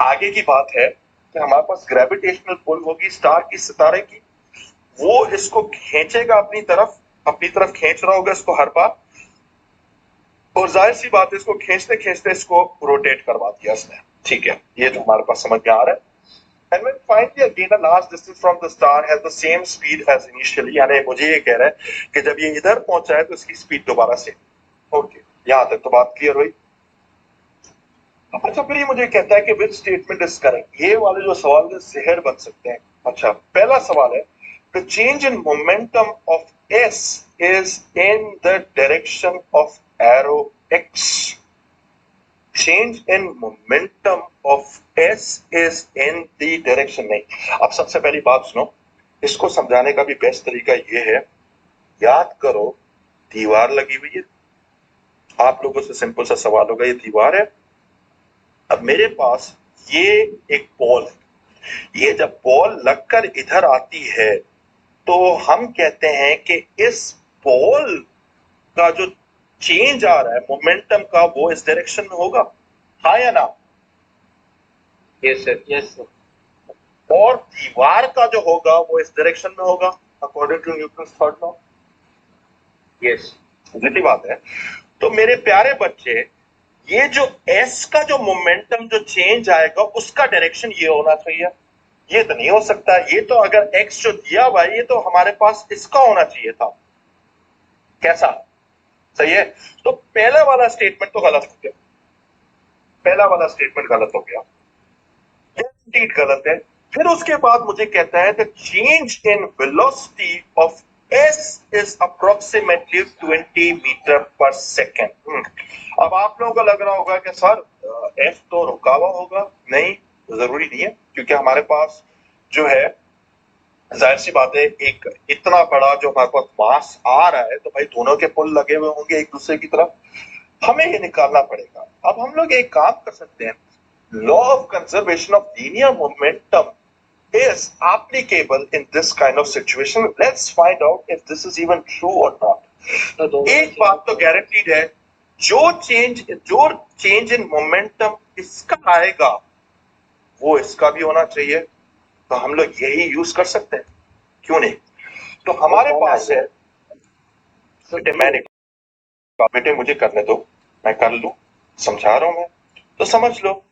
आगे की बात है कि हमारे पास ग्रेविटेशनल पुल होगी स्टार की, सितारे की, वो इसको खींचेगा अपनी तरफ खींच रहा होगा इसको हर बार, और जाहिर सी बात है इसको खींचते खींचते इसको रोटेट करवा दिया इसने, ठीक है। ये तो हमारे पास समझ में आ रहा है। And when finally again a large distance from the star has the same speed as initially, यानी मुझे ये कह रहा है कि जब ये इधर पहुंचा है तो इसकी स्पीड दोबारा से, ओके, यहां तक तो बात क्लियर हुई। अच्छा, फिर ये मुझे कहता है कि which statement is correct, ये वाले जो सवाल है जहर बन सकते हैं। अच्छा, पहला सवाल है the change in momentum of S is in the direction of arrow X. Change in momentum of S is in the direction, नहीं। अब सबसे पहली बात सुनो, इसको समझाने का भी बेस्ट तरीका ये है, याद करो दीवार लगी हुई है, आप लोगों से सिंपल सा सवाल होगा, ये दीवार है, अब मेरे पास ये एक बॉल है, ये जब बॉल लगकर इधर आती है तो हम कहते हैं कि इस बॉल का जो चेंज आ रहा है मोमेंटम का वो इस डायरेक्शन में होगा, हाँ या ना? Yes sir. Yes sir. और दीवार का जो होगा वो इस डायरेक्शन में होगा according to Newton's third law. Yes, सीधी बात है। तो मेरे प्यारे बच्चे, ये जो एस का जो मोमेंटम जो चेंज आएगा उसका डायरेक्शन ये होना चाहिए, ये तो नहीं हो सकता, ये तो अगर एक्स जो दिया हुआ है ये तो हमारे पास इसका होना चाहिए था, कैसा? सही है। तो पहला वाला स्टेटमेंट तो गलत हो गया, पहला वाला स्टेटमेंट गलत हो गया, इंडीड गलत है। फिर उसके बाद मुझे कहता है the change in velocity of s is approximately 20 metre per second. अब आप लोगों को लग रहा होगा कि सर f तो रुका हुआ होगा, नहीं, जरूरी नहीं है, क्योंकि हमारे पास जो है जाहिर सी बात है एक इतना बड़ा जो हमारे पास मास आ रहा है तो भाई दोनों के पुल लगे हुए होंगे एक दूसरे की तरफ, हमें ये निकालना पड़ेगा। अब हम लोग एक काम कर सकते हैं, law of conservation of linear momentum is applicable in this kind of situation. Let's find out if this is even true or not. तो एक बात तो गारंटीड है, जो चेंज इन मोमेंटम इसका आएगा वो इसका भी होना चाहिए, तो हम लोग यही यूज कर सकते हैं, क्यों नहीं? तो हमारे पास है, बेटे मुझे करने दो, मैं कर लूं, समझा रहा हूं मैं, तो समझ लो।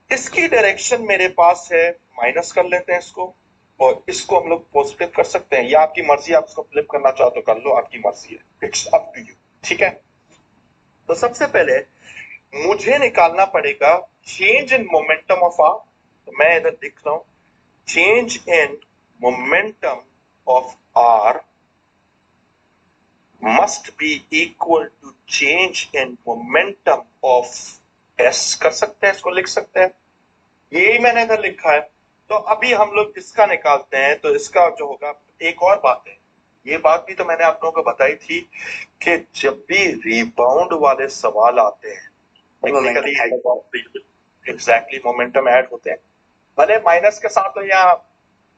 इसकी डायरेक्शन मेरे पास है, माइनस कर लेते हैं इसको, और इसको हम लोग पॉजिटिव कर सकते हैं, या आपकी मर्जी, आप इसको फ्लिप करना चाहो तो कर लो, आपकी मर्जी है, इट्स अप टू यू। ठीक है, तो सबसे पहले मुझे निकालना पड़ेगा change in momentum of R. तो मैं इधर लिख रहा हूं, change in momentum of R must be equal to change in momentum of s। कर सकते हैं, इसको लिख सकते हैं, यही मैंने इधर लिखा है। तो अभी हम लोग इसका निकालते हैं, तो इसका जो होगा, एक और बात है, ये बात भी तो मैंने आप लोगों को बताई थी कि जब भी रिबाउंड वाले सवाल आते हैं, एग्जैक्टली मोमेंटम ऐड होते हैं, भले माइनस के साथ हो या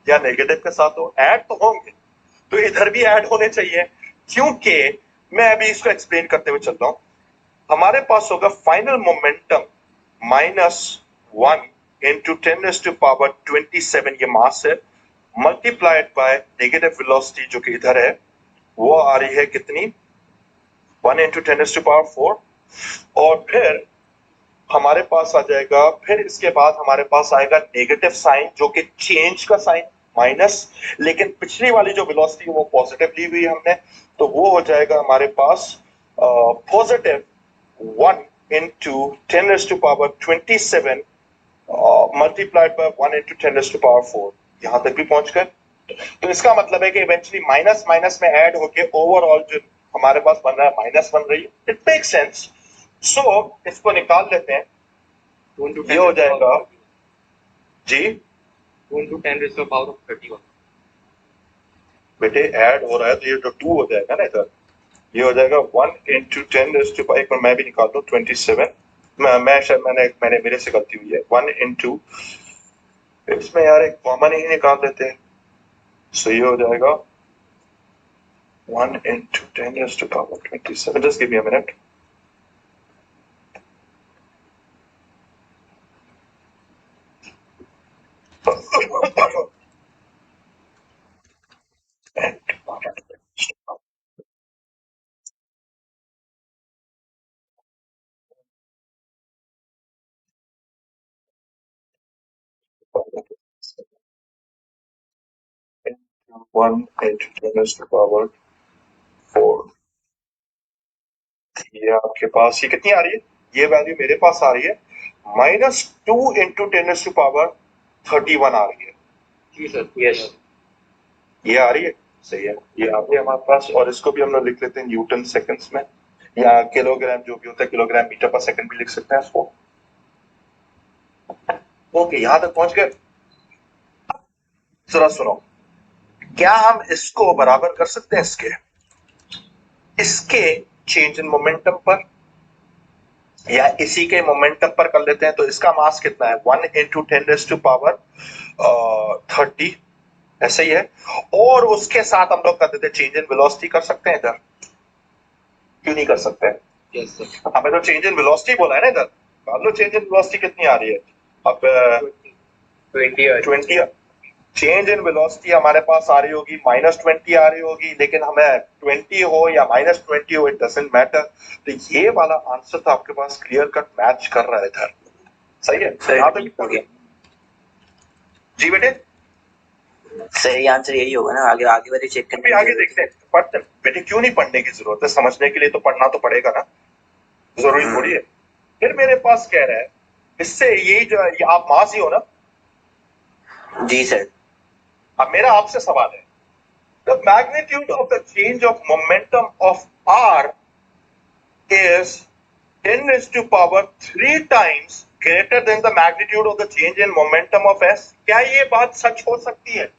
नेगेटिव के साथ हो, ऐड तो होंगे, तो इधर भी ऐड होने चाहिए, क्योंकि मैं अभी इसको एक्सप्लेन करते हुए चल रहा हूं। हमारे पास होगा फाइनल मोमेंटम -1 into 10⁻27, ये मास है, मल्टीप्लाइड बाय नेगेटिव वेलोसिटी जो कि इधर है, वो आ रही है कितनी, 1 into 10⁻4, और फिर हमारे पास आ जाएगा, फिर इसके बाद हमारे पास आएगा नेगेटिव साइन जो कि चेंज का साइन, माइनस, लेकिन पिछली वाली जो वेलोसिटी वो पॉजिटिव ली हुई है हमने, तो वो हो जाएगा हमारे पास positive 1 into 10⁻27 multiplied by 1 into 10⁻4, यहां तक भी पहुंच गए। तो इसका मतलब है कि इवेंचुअली माइनस माइनस में ऐड होके ओवरऑल जो हमारे पास बन रहा है माइनस बन रही है, इट मेक सेंस। सो इसको निकाल लेते हैं, ये हो जाएगा जी 2 into 10⁻31। बेटे ऐड हो रहा है तो ये जो 2 हो जाएगा ना इधर, ये हो जाएगा 1 into 10⁻, एक बार मैं भी निकाल दूं, 27, मैं शायद मैंने मेरे से गलती हुई है, 1 into, इसमें यार एक कॉमन ही निकाल लेते हैं, सो ये हो जाएगा 1 into 10⁻27, just give me a minute। One into 10⁻4, ये आपके पास ये कितनी आ रही है, ये वैल्यू मेरे पास आ रही है -2 into 10⁻31 आ रही है। जी सर, यस, ये आ रही है, सही है, ये आ रही है हमारे पास, और इसको भी हम लोग लिख लेते हैं न्यूटन सेकंड्स में, या किलोग्राम जो भी होता है, किलोग्राम मीटर पर सेकंड भी लिख सकते हैं इसको। ओके, यहां तक पहुंच गए। जरा सुनो, क्या हम इसको बराबर कर सकते हैं इसके चेंज इन मोमेंटम पर, या इसी के मोमेंटम पर कर लेते हैं? तो इसका मास कितना है, 1 into 10⁻30, ऐसे ही है, और उसके साथ हम लोग कर देते हैं चेंज इन वेलोसिटी, कर सकते हैं इधर, क्यों नहीं कर सकते हैं? यस सर, हमें तो चेंज इन वेलोसिटी बोला है ना इधर, मान लो चेंज इन वेलोसिटी कितनी आ रही है, अब 20 चेंज इन वेलोसिटी हमारे पास आ रही होगी, -20 आ रही होगी, लेकिन हमें 20 हो या -20 हो, इट डजंट मैटर। तो ये वाला आंसर तो आपके पास क्लियर कट मैच कर रहा है इधर, सही है, यहां तक जी बेटे, सही आंसर यही होगा ना, आगे आगे वाले चेक करने आगे देखते हैं, पढ़ते बेटे, क्यों नहीं पढ़ने की जरूरत है, समझने के लिए तो पढ़ना तो पड़ेगा ना, जरूरी थोड़ी है। फिर मेरे पास कह रहा है, इससे यही जो ये आप मास ही हो ना? जी सर। अब मेरा आपसे सवाल है, the magnitude of the change of momentum of R is 10⁻3 times greater than the magnitude of the change in momentum of s। क्या ये बात सच हो सकती है?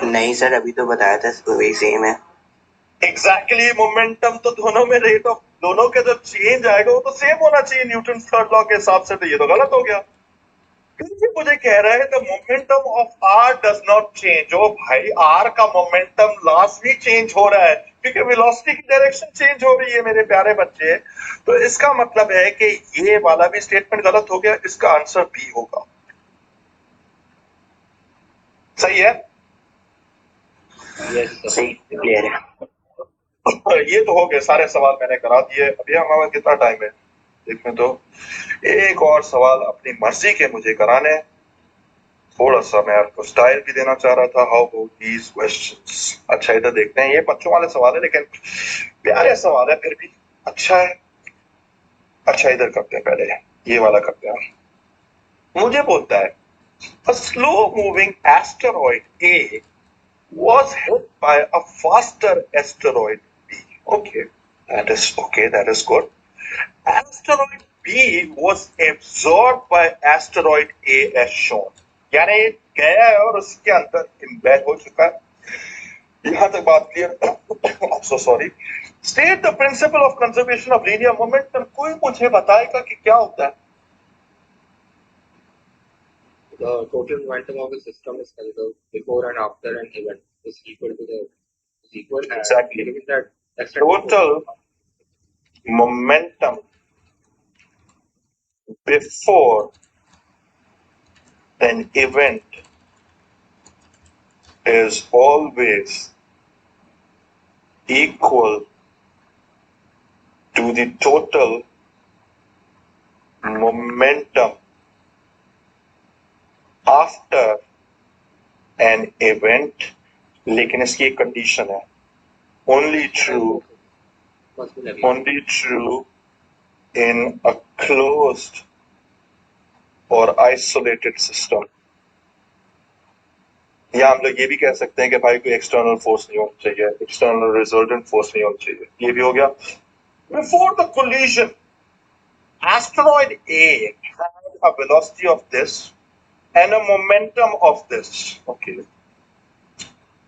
नहीं सर, अभी तो बताया था, वही सेम है। एग्जैक्टली मोमेंटम तो दोनों में रेट ऑफ दोनों के जो चेंज आएगा वो तो सेम होना चाहिए न्यूटन थर्ड लॉ के हिसाब से, तो ये तो गलत हो गया। फिर मुझे कह रहा है the momentum of R does not change. ओ भाई, आर का मोमेंटम लास्ट भी चेंज हो रहा है, क्योंकि वेलोसिटी की डायरेक्शन चेंज हो रही है मेरे प्यारे बच्चे। तो इसका मतलब है कि ये वाला भी स्टेटमेंट गलत हो गया, इसका आंसर बी होगा। सही है? Yes, sir. सही क्लियर है। ये तो हो गए सारे सवाल मैंने करा दिए। अभी हमारा कितना टाइम है देखने तो, एक और सवाल अपनी मर्जी के मुझे कराने हैं। थोड़ा सा मैं आपको स्टाइल भी देना चाह रहा था। How about these questions? अच्छा इधर देखते हैं, ये बच्चों वाले सवाल है लेकिन प्यारे सवाल है फिर भी अच्छा है। अच्छा इधर करते हैं, पहले ये वाला करते हैं। मुझे बोलता है a slow moving asteroid A was hit by a faster asteroid B. Okay, that is good. Asteroid B was absorbed by asteroid A as shown. यानी गया है और उसके अंदर इम्बेड हो चुका है। यहां तक बात clear? So sorry. State the principle of conservation of linear momentum. कोई मुझे बताएगा कि क्या होता है? The total momentum of a system is conserved before and after an event is equal to the is equal and Exactly. given that Total momentum before an event is always equal to the total momentum after an event, लेकिन इसकी एक कंडीशन है, only true must be negative. only true in a closed or isolated system. या हम लोग ये भी कह सकते हैं कि भाई कोई एक्सटर्नल फोर्स नहीं होना चाहिए, एक्सटर्नल रिजल्टेंट फोर्स नहीं होना चाहिए, ये भी हो गया। Before the collision, asteroid A had a velocity of this and a momentum of this. Okay.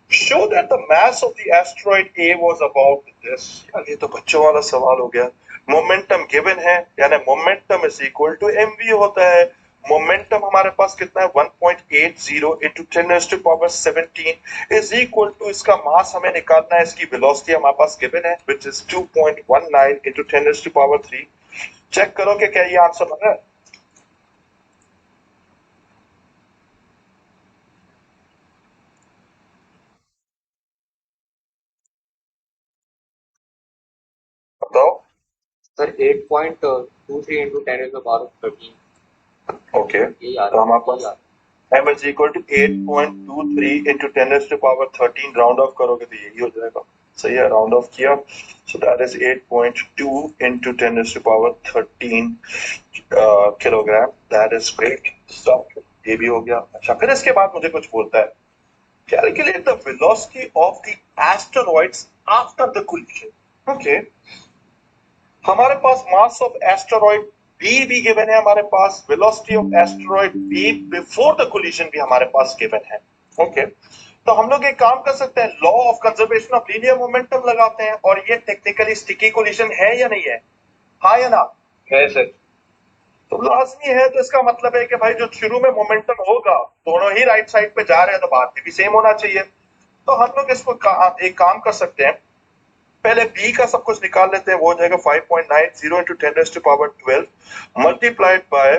Show that the mass of the asteroid A was about this. यार ये तो बच्चों वाला सवाल हो गया। मोमेंटम गिवन है, यानी momentum is equal to mv होता है। मोमेंटम हमारे पास कितना है? 1.80 into 10 raised to power 17 is equal to, इसका मास हमें निकालना है, इसकी वेलोसिटी हमारे पास गिवन है which is 2.19 into 10 raised to power 3। Check करो कि क्या ये आंसर बन रहा है? बताओ। Sir, 8.23 into 10 is the power of 13. Okay, यही आ तो हमारे रहा पास है। m is equal to 8.23 into 10 raised to power 13। Round of करोगे तो यही हो जाएगा। सही है, राउंड ऑफ किया, so that is 8.2 into 10 raised to power 13 kilogram. that is great stuff। ये भी हो गया। अच्छा, फिर इसके बाद मुझे कुछ बोलता है, calculate the velocity of the asteroids after the collision। okay, हमारे पास मास ऑफ एस्टेरॉइड बी भी गिवन है, हमारे पास velocity of asteroid B before the collision भी हमारे पास गिवन है। ओके, तो हम लोग एक काम कर सकते हैं, law of conservation of linear momentum लगाते हैं, और ये टेक्निकली स्टिकी कोलिजन है या नहीं है? हाँ या ना? है सर। तो लाजमी है, तो इसका मतलब है कि भाई जो शुरू में मोमेंटम होगा दोनों ही राइट साइड पे जा रहे हैं, तो बाद में भी सेम होना चाहिए। तो हम लोग इसको एक काम कर सकते हैं, पहले b का सब कुछ निकाल लेते हैं। वो हो जाएगा 5.90 into 10 raised to power 12 multiplied by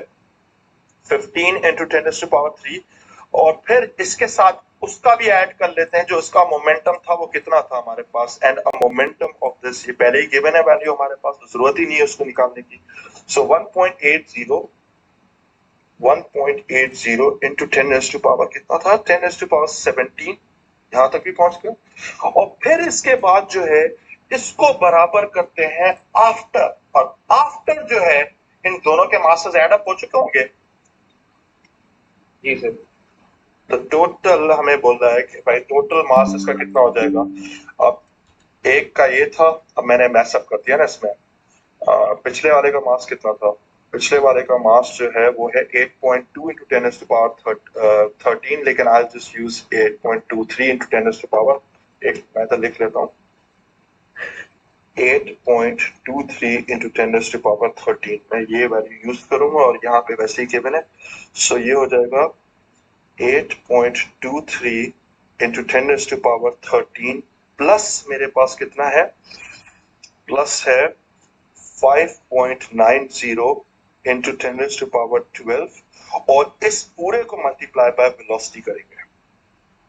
15 into 10 raised to power 3, और फिर इसके साथ उसका भी ऐड कर लेते हैं, जो उसका मोमेंटम था वो कितना था हमारे पास, and a momentum of this, ये पहले ही गिवन है वैल्यू हमारे पास, तो जरूरत ही नहीं है उसको निकालने की। सो 1.80 into 10 raised to power कितना था? 10 raised to power 17, यहां तक भी पहुंच गया। और फिर इसके बाद जो है इसको बराबर करते हैं आफ्टर, और आफ्टर जो है इन दोनों के मासेस ऐड अप हो चुके होंगे। जी सर। तो टोटल हमें बोल रहा है कि भाई टोटल मास इसका कितना हो जाएगा। अब एक का ये था, अब मैंने मैसअप कर दिया ना इसमें। पिछले वाले का मास कितना था? पिछले वाले का मास जो है वो है 8.2 into 10 raised to power 13, लेकिन I'll just use 8.23 into 10 raised to power, एक मैं तो लिख लेता हूँ 8.23 into 10 raised to power 13, मैं ये वैल्यू यूज करूंगा, और यहाँ पे वैसे ही गिवन है। सो ये हो जाएगा 8.23 into 10 raised to power 13 plus मेरे पास कितना है? प्लस है 5.90 into 10 raised to power 12, और इस पूरे को मल्टीप्लाई बाय वेलोसिटी करेंगे।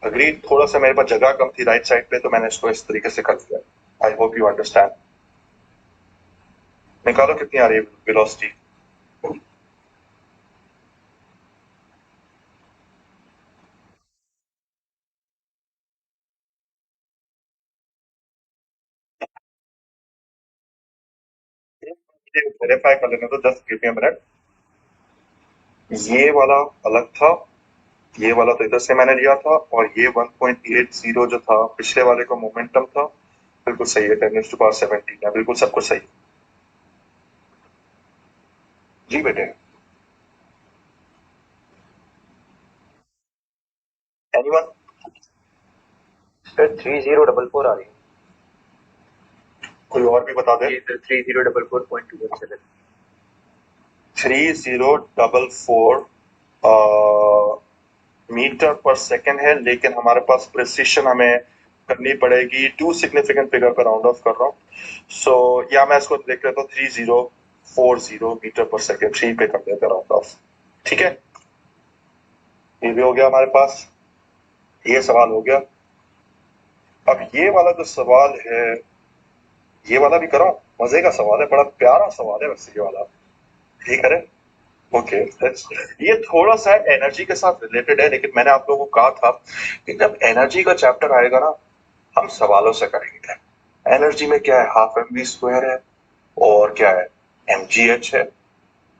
अग्री, थोड़ा सा मेरे पास जगह कम थी राइट साइड पे, तो मैंने इसको इस तरीके से कर दिया। I hope you understand. निकालो कितनी आ रही है वेलोसिटी। वेरीफाई कर लेने तो just give me a minute. ये वाला अलग था, ये वाला तो इधर से मैंने लिया था, और ये 1.80 जो था पिछले वाले का मोमेंटम था। बिल्कुल सही है, 10⁻17 है, बिल्कुल सब कुछ सही। जी बेटे। एनीवन? सर 3044 आ रही है। कोई और भी बता दे। 3044.217। 3044 मीटर पर सेकेंड है, लेकिन हमारे पास प्रिसिशन हमें करनी पड़ेगी 2 सिग्निफिकेंट फिगर पर राउंड ऑफ कर रहा हूँ। सो या मैं इसको देख लेता हूँ 3040 मीटर पर सेकेंड, 3 पे कर देते राउंड ऑफ। ठीक है, ये भी हो गया हमारे पास, ये सवाल हो गया। अब ये वाला जो सवाल है, ये वाला भी कराऊं? मजे का सवाल है, बड़ा प्यारा सवाल है वैसे ये वाला। ठीक है, ओके। ये थोड़ा सा एनर्जी के साथ रिलेटेड है, लेकिन मैंने आप लोगों को कहा था कि जब एनर्जी का चैप्टर आएगा ना, हम सवालों से करेंगे। एनर्जी में क्या है, हाफ mv² है, और क्या है, mgh है,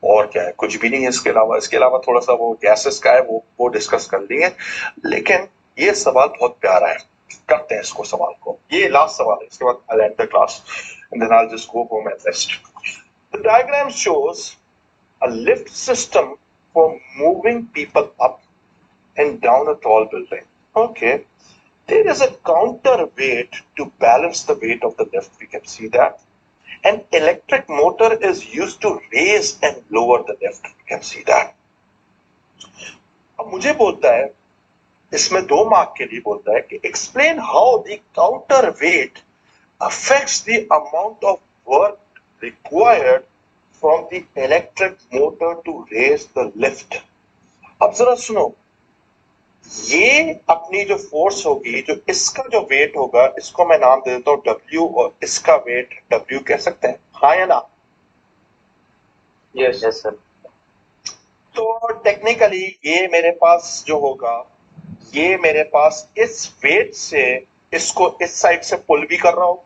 और क्या है, कुछ भी नहीं है इसके अलावा। इसके अलावा थोड़ा सा वो गैसेस का है, वो डिस्कस कर लेंगे। लेकिन ये सवाल बहुत प्यारा है, करते हैं इसको सवाल को। ये लास्ट सवाल है, इसके बाद I'll end the class and then I'll just go home and rest. The diagram shows a lift system for moving people up and down a tall building. Okay. There is a counterweight to balance the weight of the lift. We can see that. An electric motor is used to raise and lower the lift. You can see that. अब मुझे बोलता है, इसमें 2 मार्क के लिए बोलता है कि explain how the counterweight affects the amount of work required from the electric motor to raise the lift. अब जरा सुनो, ये अपनी जो फोर्स होगी, जो इसका जो वेट होगा, इसको मैं नाम दे देता हूं W, और इसका वेट W कह सकते हैं, हाँ या ना? Yes yes sir. तो टेक्निकली ये मेरे पास जो होगा, ये मेरे पास इस वेट से इसको इस साइड से पुल भी कर रहा हूं।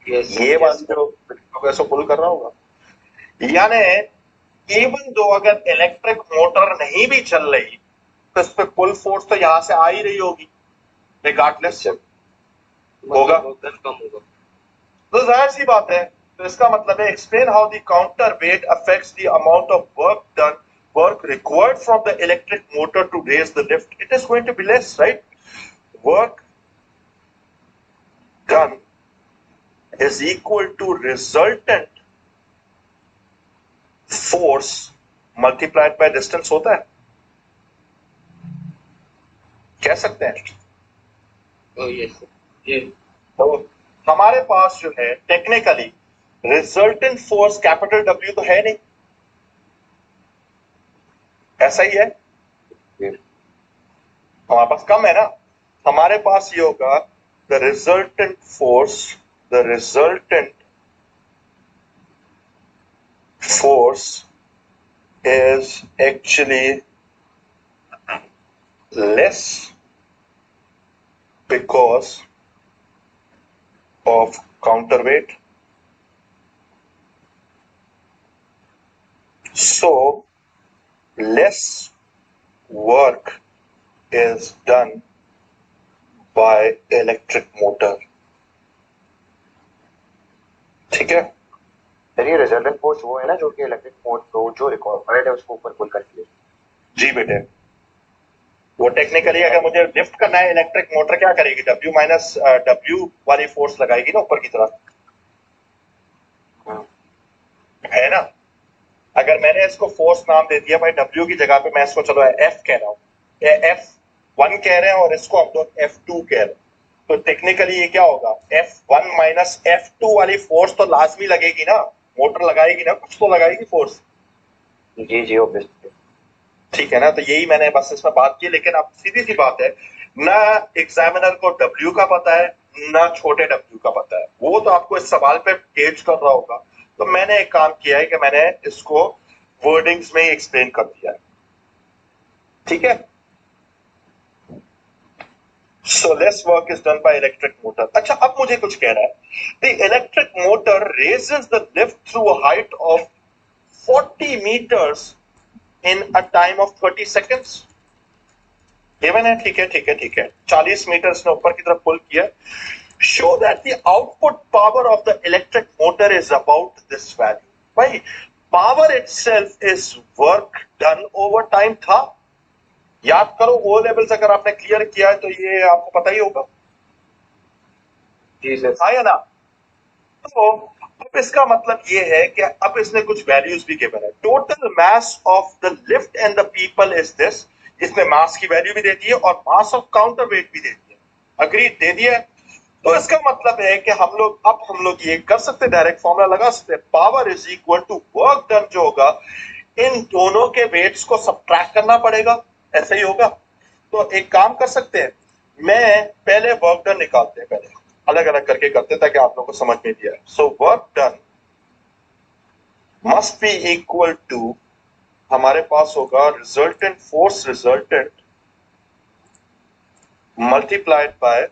ये वाली जो ऐसे पुल कर रहा होगा, यानी इवन दो अगर इलेक्ट्रिक मोटर नहीं भी चल रही, तो इस पे पुल फोर्स तो यहां से आ ही रही होगी, रिगार्डलेस होगा, कम होगा। तो जाहिर सी बात है, तो इसका मतलब है explain how the counter weight affects the amount of work required from the electric motor to raise the lift. It is going to be less, right? Work done is equal to resultant force multiplied by distance होता है, कह सकते हैं। yes, yes. तो हमारे पास जो है technically resultant force capital W तो है नहीं, ऐसा ही है, हमारे पास कम है ना। हमारे पास ये होगा the resultant force, the resultant force is actually less because of counterweight. So less work is done by electric motor. ठीक है, सर ये रिजल्टेंट फोर्स वो है ना, जो कि इलेक्ट्रिक फोर्स जो रिक्वायर्ड है उसको ऊपर पुल करती है। जी बेटे, वो टेक्निकली अगर मुझे लिफ्ट करना है, इलेक्ट्रिक मोटर क्या करेगी, W माइनस W वाली फोर्स लगाएगी ना ऊपर की तरफ, है ना। अगर मैंने इसको फोर्स नाम दे दिया भाई, W की जगह पे मैं इसको चलो F कह रहा हूँ, F1 कह रहे हैं, और इसको हम लोग F2 कह रहे हैं, तो टेक्निकली ये क्या होगा, F1 माइनस F2 वाली फोर्स तो लाजमी लगेगी ना, मोटर लगाएगी ना, कुछ तो लगाएगी फोर्स। जी जी ऑब्वियसली। ठीक है ना, तो यही मैंने बस इसमें बात की, लेकिन अब सीधी सी बात है ना, एग्जामिनर को W का पता है ना छोटे W का पता है, वो तो आपको इस सवाल पे गेज कर रहा होगा। तो मैंने एक काम किया है कि मैंने इसको वर्डिंग्स में एक्सप्लेन कर दिया है, ठीक है। So less work is done by electric motor. अच्छा, अब मुझे कुछ कह रहा है, the electric motor raises the lift through a height of 40 meters in a time of 30 seconds. Given है, ठीक है ठीक है ठीक है, 40 मीटर ने ऊपर की तरफ पुल किया। Show that the output power of the electric motor is about this value. भाई, power itself is work done over time था। याद करो, ओ लेवल्स अगर आपने क्लियर किया है तो ये आपको पता ही होगा, जी सर। हाँ या ना। तो अब इसका मतलब ये है कि अब इसने कुछ वैल्यूज भी गिवन है। Total mass of the lift and the people is this, इसमें मास की वैल्यू भी देती है और मास ऑफ काउंटर वेट भी देती है। अग्री, दे दिया है। तो इसका मतलब है कि हम लोग ये कर सकते हैं, डायरेक्ट फॉर्मूला लगा सकते हैं, power is equal to work done जो होगा इन दोनों के वेट्स को सब्ट्रैक्ट करना पड़ेगा, ऐसा ही होगा। तो एक काम कर सकते हैं, मैं पहले वर्क डन निकालते हैं, पहले अलग अलग करके करते हैं ताकि आप लोगों को समझ में दिया है। So work done must be equal to, हमारे पास होगा resultant force resultant multiplied by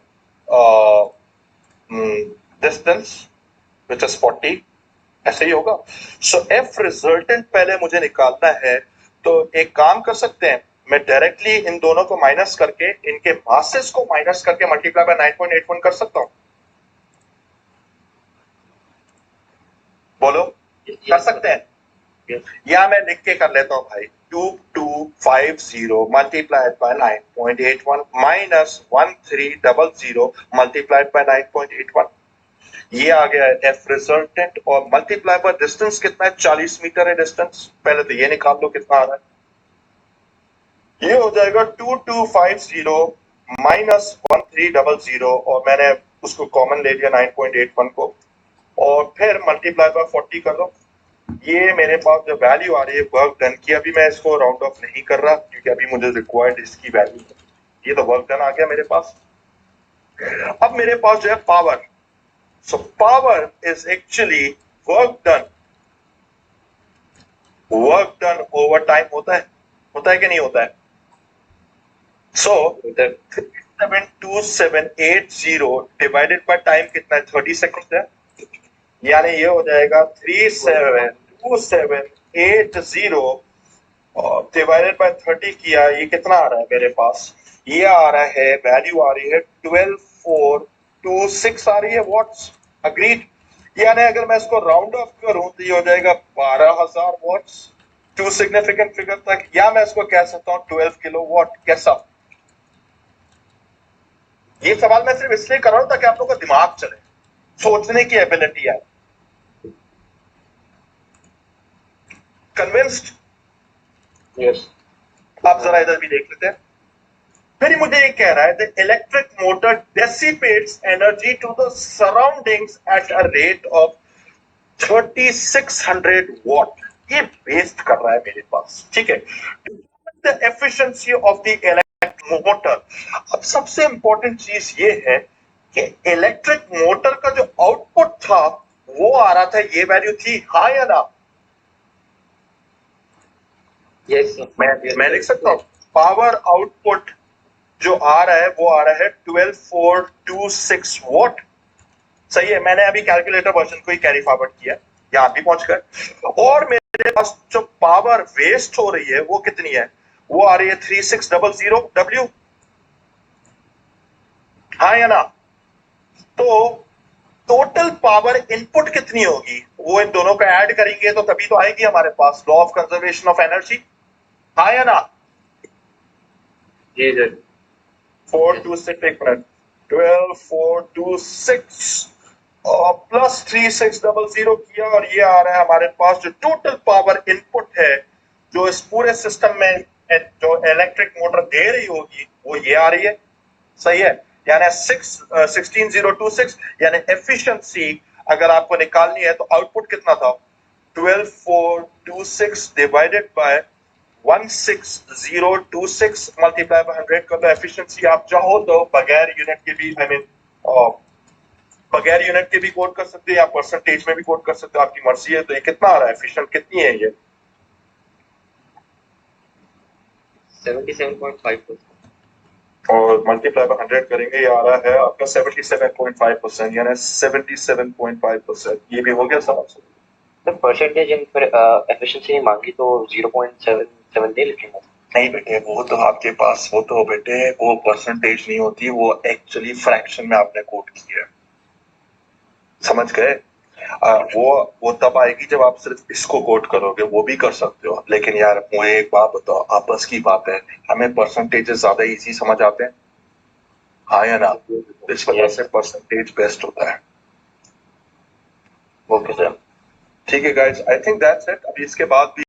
distance which is 40, ऐसे ही होगा। सो एफ रिजल्टेंट पहले मुझे निकालना है, तो एक काम कर सकते हैं, मैं डायरेक्टली इन दोनों को माइनस करके, इनके मासेस को माइनस करके मल्टीप्लाई बाय 9.81 कर सकता हूं। बोलो, कर सकते हैं? या मैं लिख के कर लेता हूं भाई, 2250 multiplied by 9.81 minus 1300 multiplied by 9.81, ये आ गया एफ रिजल्टेंट। और मल्टीप्लाई बाय डिस्टेंस कितना है, 40 मीटर है डिस्टेंस, पहले तो ये निकाल लो कितना आ रहा है। ये हो जाएगा 2250 माइनस 1300, और मैंने उसको कॉमन ले लिया 9.81 को, और फिर मल्टीप्लाई बाय 40 कर दो। ये मेरे पास जो वैल्यू आ रही है वर्क डन की, अभी मैं इसको राउंड ऑफ नहीं कर रहा क्योंकि अभी मुझे रिक्वायर्ड इसकी वैल्यू, ये तो वर्क डन आ गया मेरे पास। अब मेरे पास जो है power, so power is actually work done over time होता है कि नहीं होता है? सो 372,780 डिवाइडेड बाय टाइम कितना है, 30 सेकंड है, यानी ये हो जाएगा 372,780 डिवाइडेड बाय 30 किया, ये कितना आ रहा है मेरे पास, ये आ रहा है, वैल्यू आ रही है 12,426 आ रही है वॉट्स। अग्रीड, यानी अगर मैं इसको राउंड ऑफ करूं तो ये हो जाएगा 12,000 वॉट्स टू सिग्निफिकेंट फिगर तक, या मैं इसको कह सकता हूं 12 किलोवाट। कैसा? ये सवाल मैं सिर्फ इसलिए कर रहा हूं ताकि आप लोगों का दिमाग चले, सोचने की एबिलिटी है। कन्विंस्ड? यस। आप जरा इधर भी देख लेते हैं। फिर मुझे ये कह रहा है the electric motor dissipates energy to the surroundings at a rate of 3600 watt. ये वेस्ट कर रहा है मेरे पास, ठीक है। The efficiency of the electric motor. अब सबसे इंपॉर्टेंट चीज ये है कि इलेक्ट्रिक मोटर का जो आउटपुट था वो आ रहा था, ये वैल्यू थी, हाँ या ना? यस मैं लिख सकता हूं, पावर आउटपुट जो आ रहा है वो आ रहा है 12,426 वॉट। सही है, मैंने अभी कैलकुलेटर वर्जन को ही कैरी फॉरवर्ड किया, यहां भी पहुंच गए। और मेरे पास जो पावर वेस्ट हो रही है वो कितनी है, वो आ रही है 3600 W, हाँ या ना? तो टोटल पावर इनपुट कितनी होगी, वो इन दोनों को ऐड करेंगे तो तभी तो आएगी हमारे पास, law of conservation of energy, हाँ या ना? जी सर। 426, एक मिनट, 12,426 प्लस 3600 किया, और ये आ रहा है हमारे पास जो टोटल पावर इनपुट है जो इस पूरे सिस्टम में जो इलेक्ट्रिक मोटर दे रही होगी वो ये आ रही है। सही है, यानी 16,026, यानी एफिशिएंसी अगर आपको निकालनी है तो आउटपुट कितना था, 12,426 डिवाइडेड बाय 16,026 मल्टीप्लाई बाय 100 कर लो। एफिशिएंसी आप चाहो तो बगैर यूनिट के भी बगैर यूनिट के भी कोड कर सकते हैं या परसेंटेज में भी कोड कर सकते हो, आपकी मर्जी है। तो ये कितना आ रहा है, एफिशिएंट कितनी है ये? 77.5%। और मल्टीप्लाई बाय 100 करेंगे, ये आ रहा है आपका 77.5%, यानी 77.5%। ये भी हो गया समझ। तो परसेंटेज इन पर एफिशिएंसी नहीं मांगी तो 0.77 दे लिखेंगे। नहीं बेटे, वो तो आपके पास वो परसेंटेज नहीं होती, वो एक्चुअली फ्रैक्शन में आपने कोड किया है, समझ गए? वो तब आएगी जब आप सिर्फ इसको कोड करोगे, वो भी कर सकते हो। लेकिन यार मुझे एक बात बताओ, आपस की बात है, हमें परसेंटेजेस ज्यादा इजी समझ आते हैं, हाँ या ना? इस वजह से परसेंटेज बेस्ट होता है। Okay sir. ठीक है guys, I think that's it. अभी इसके बाद भी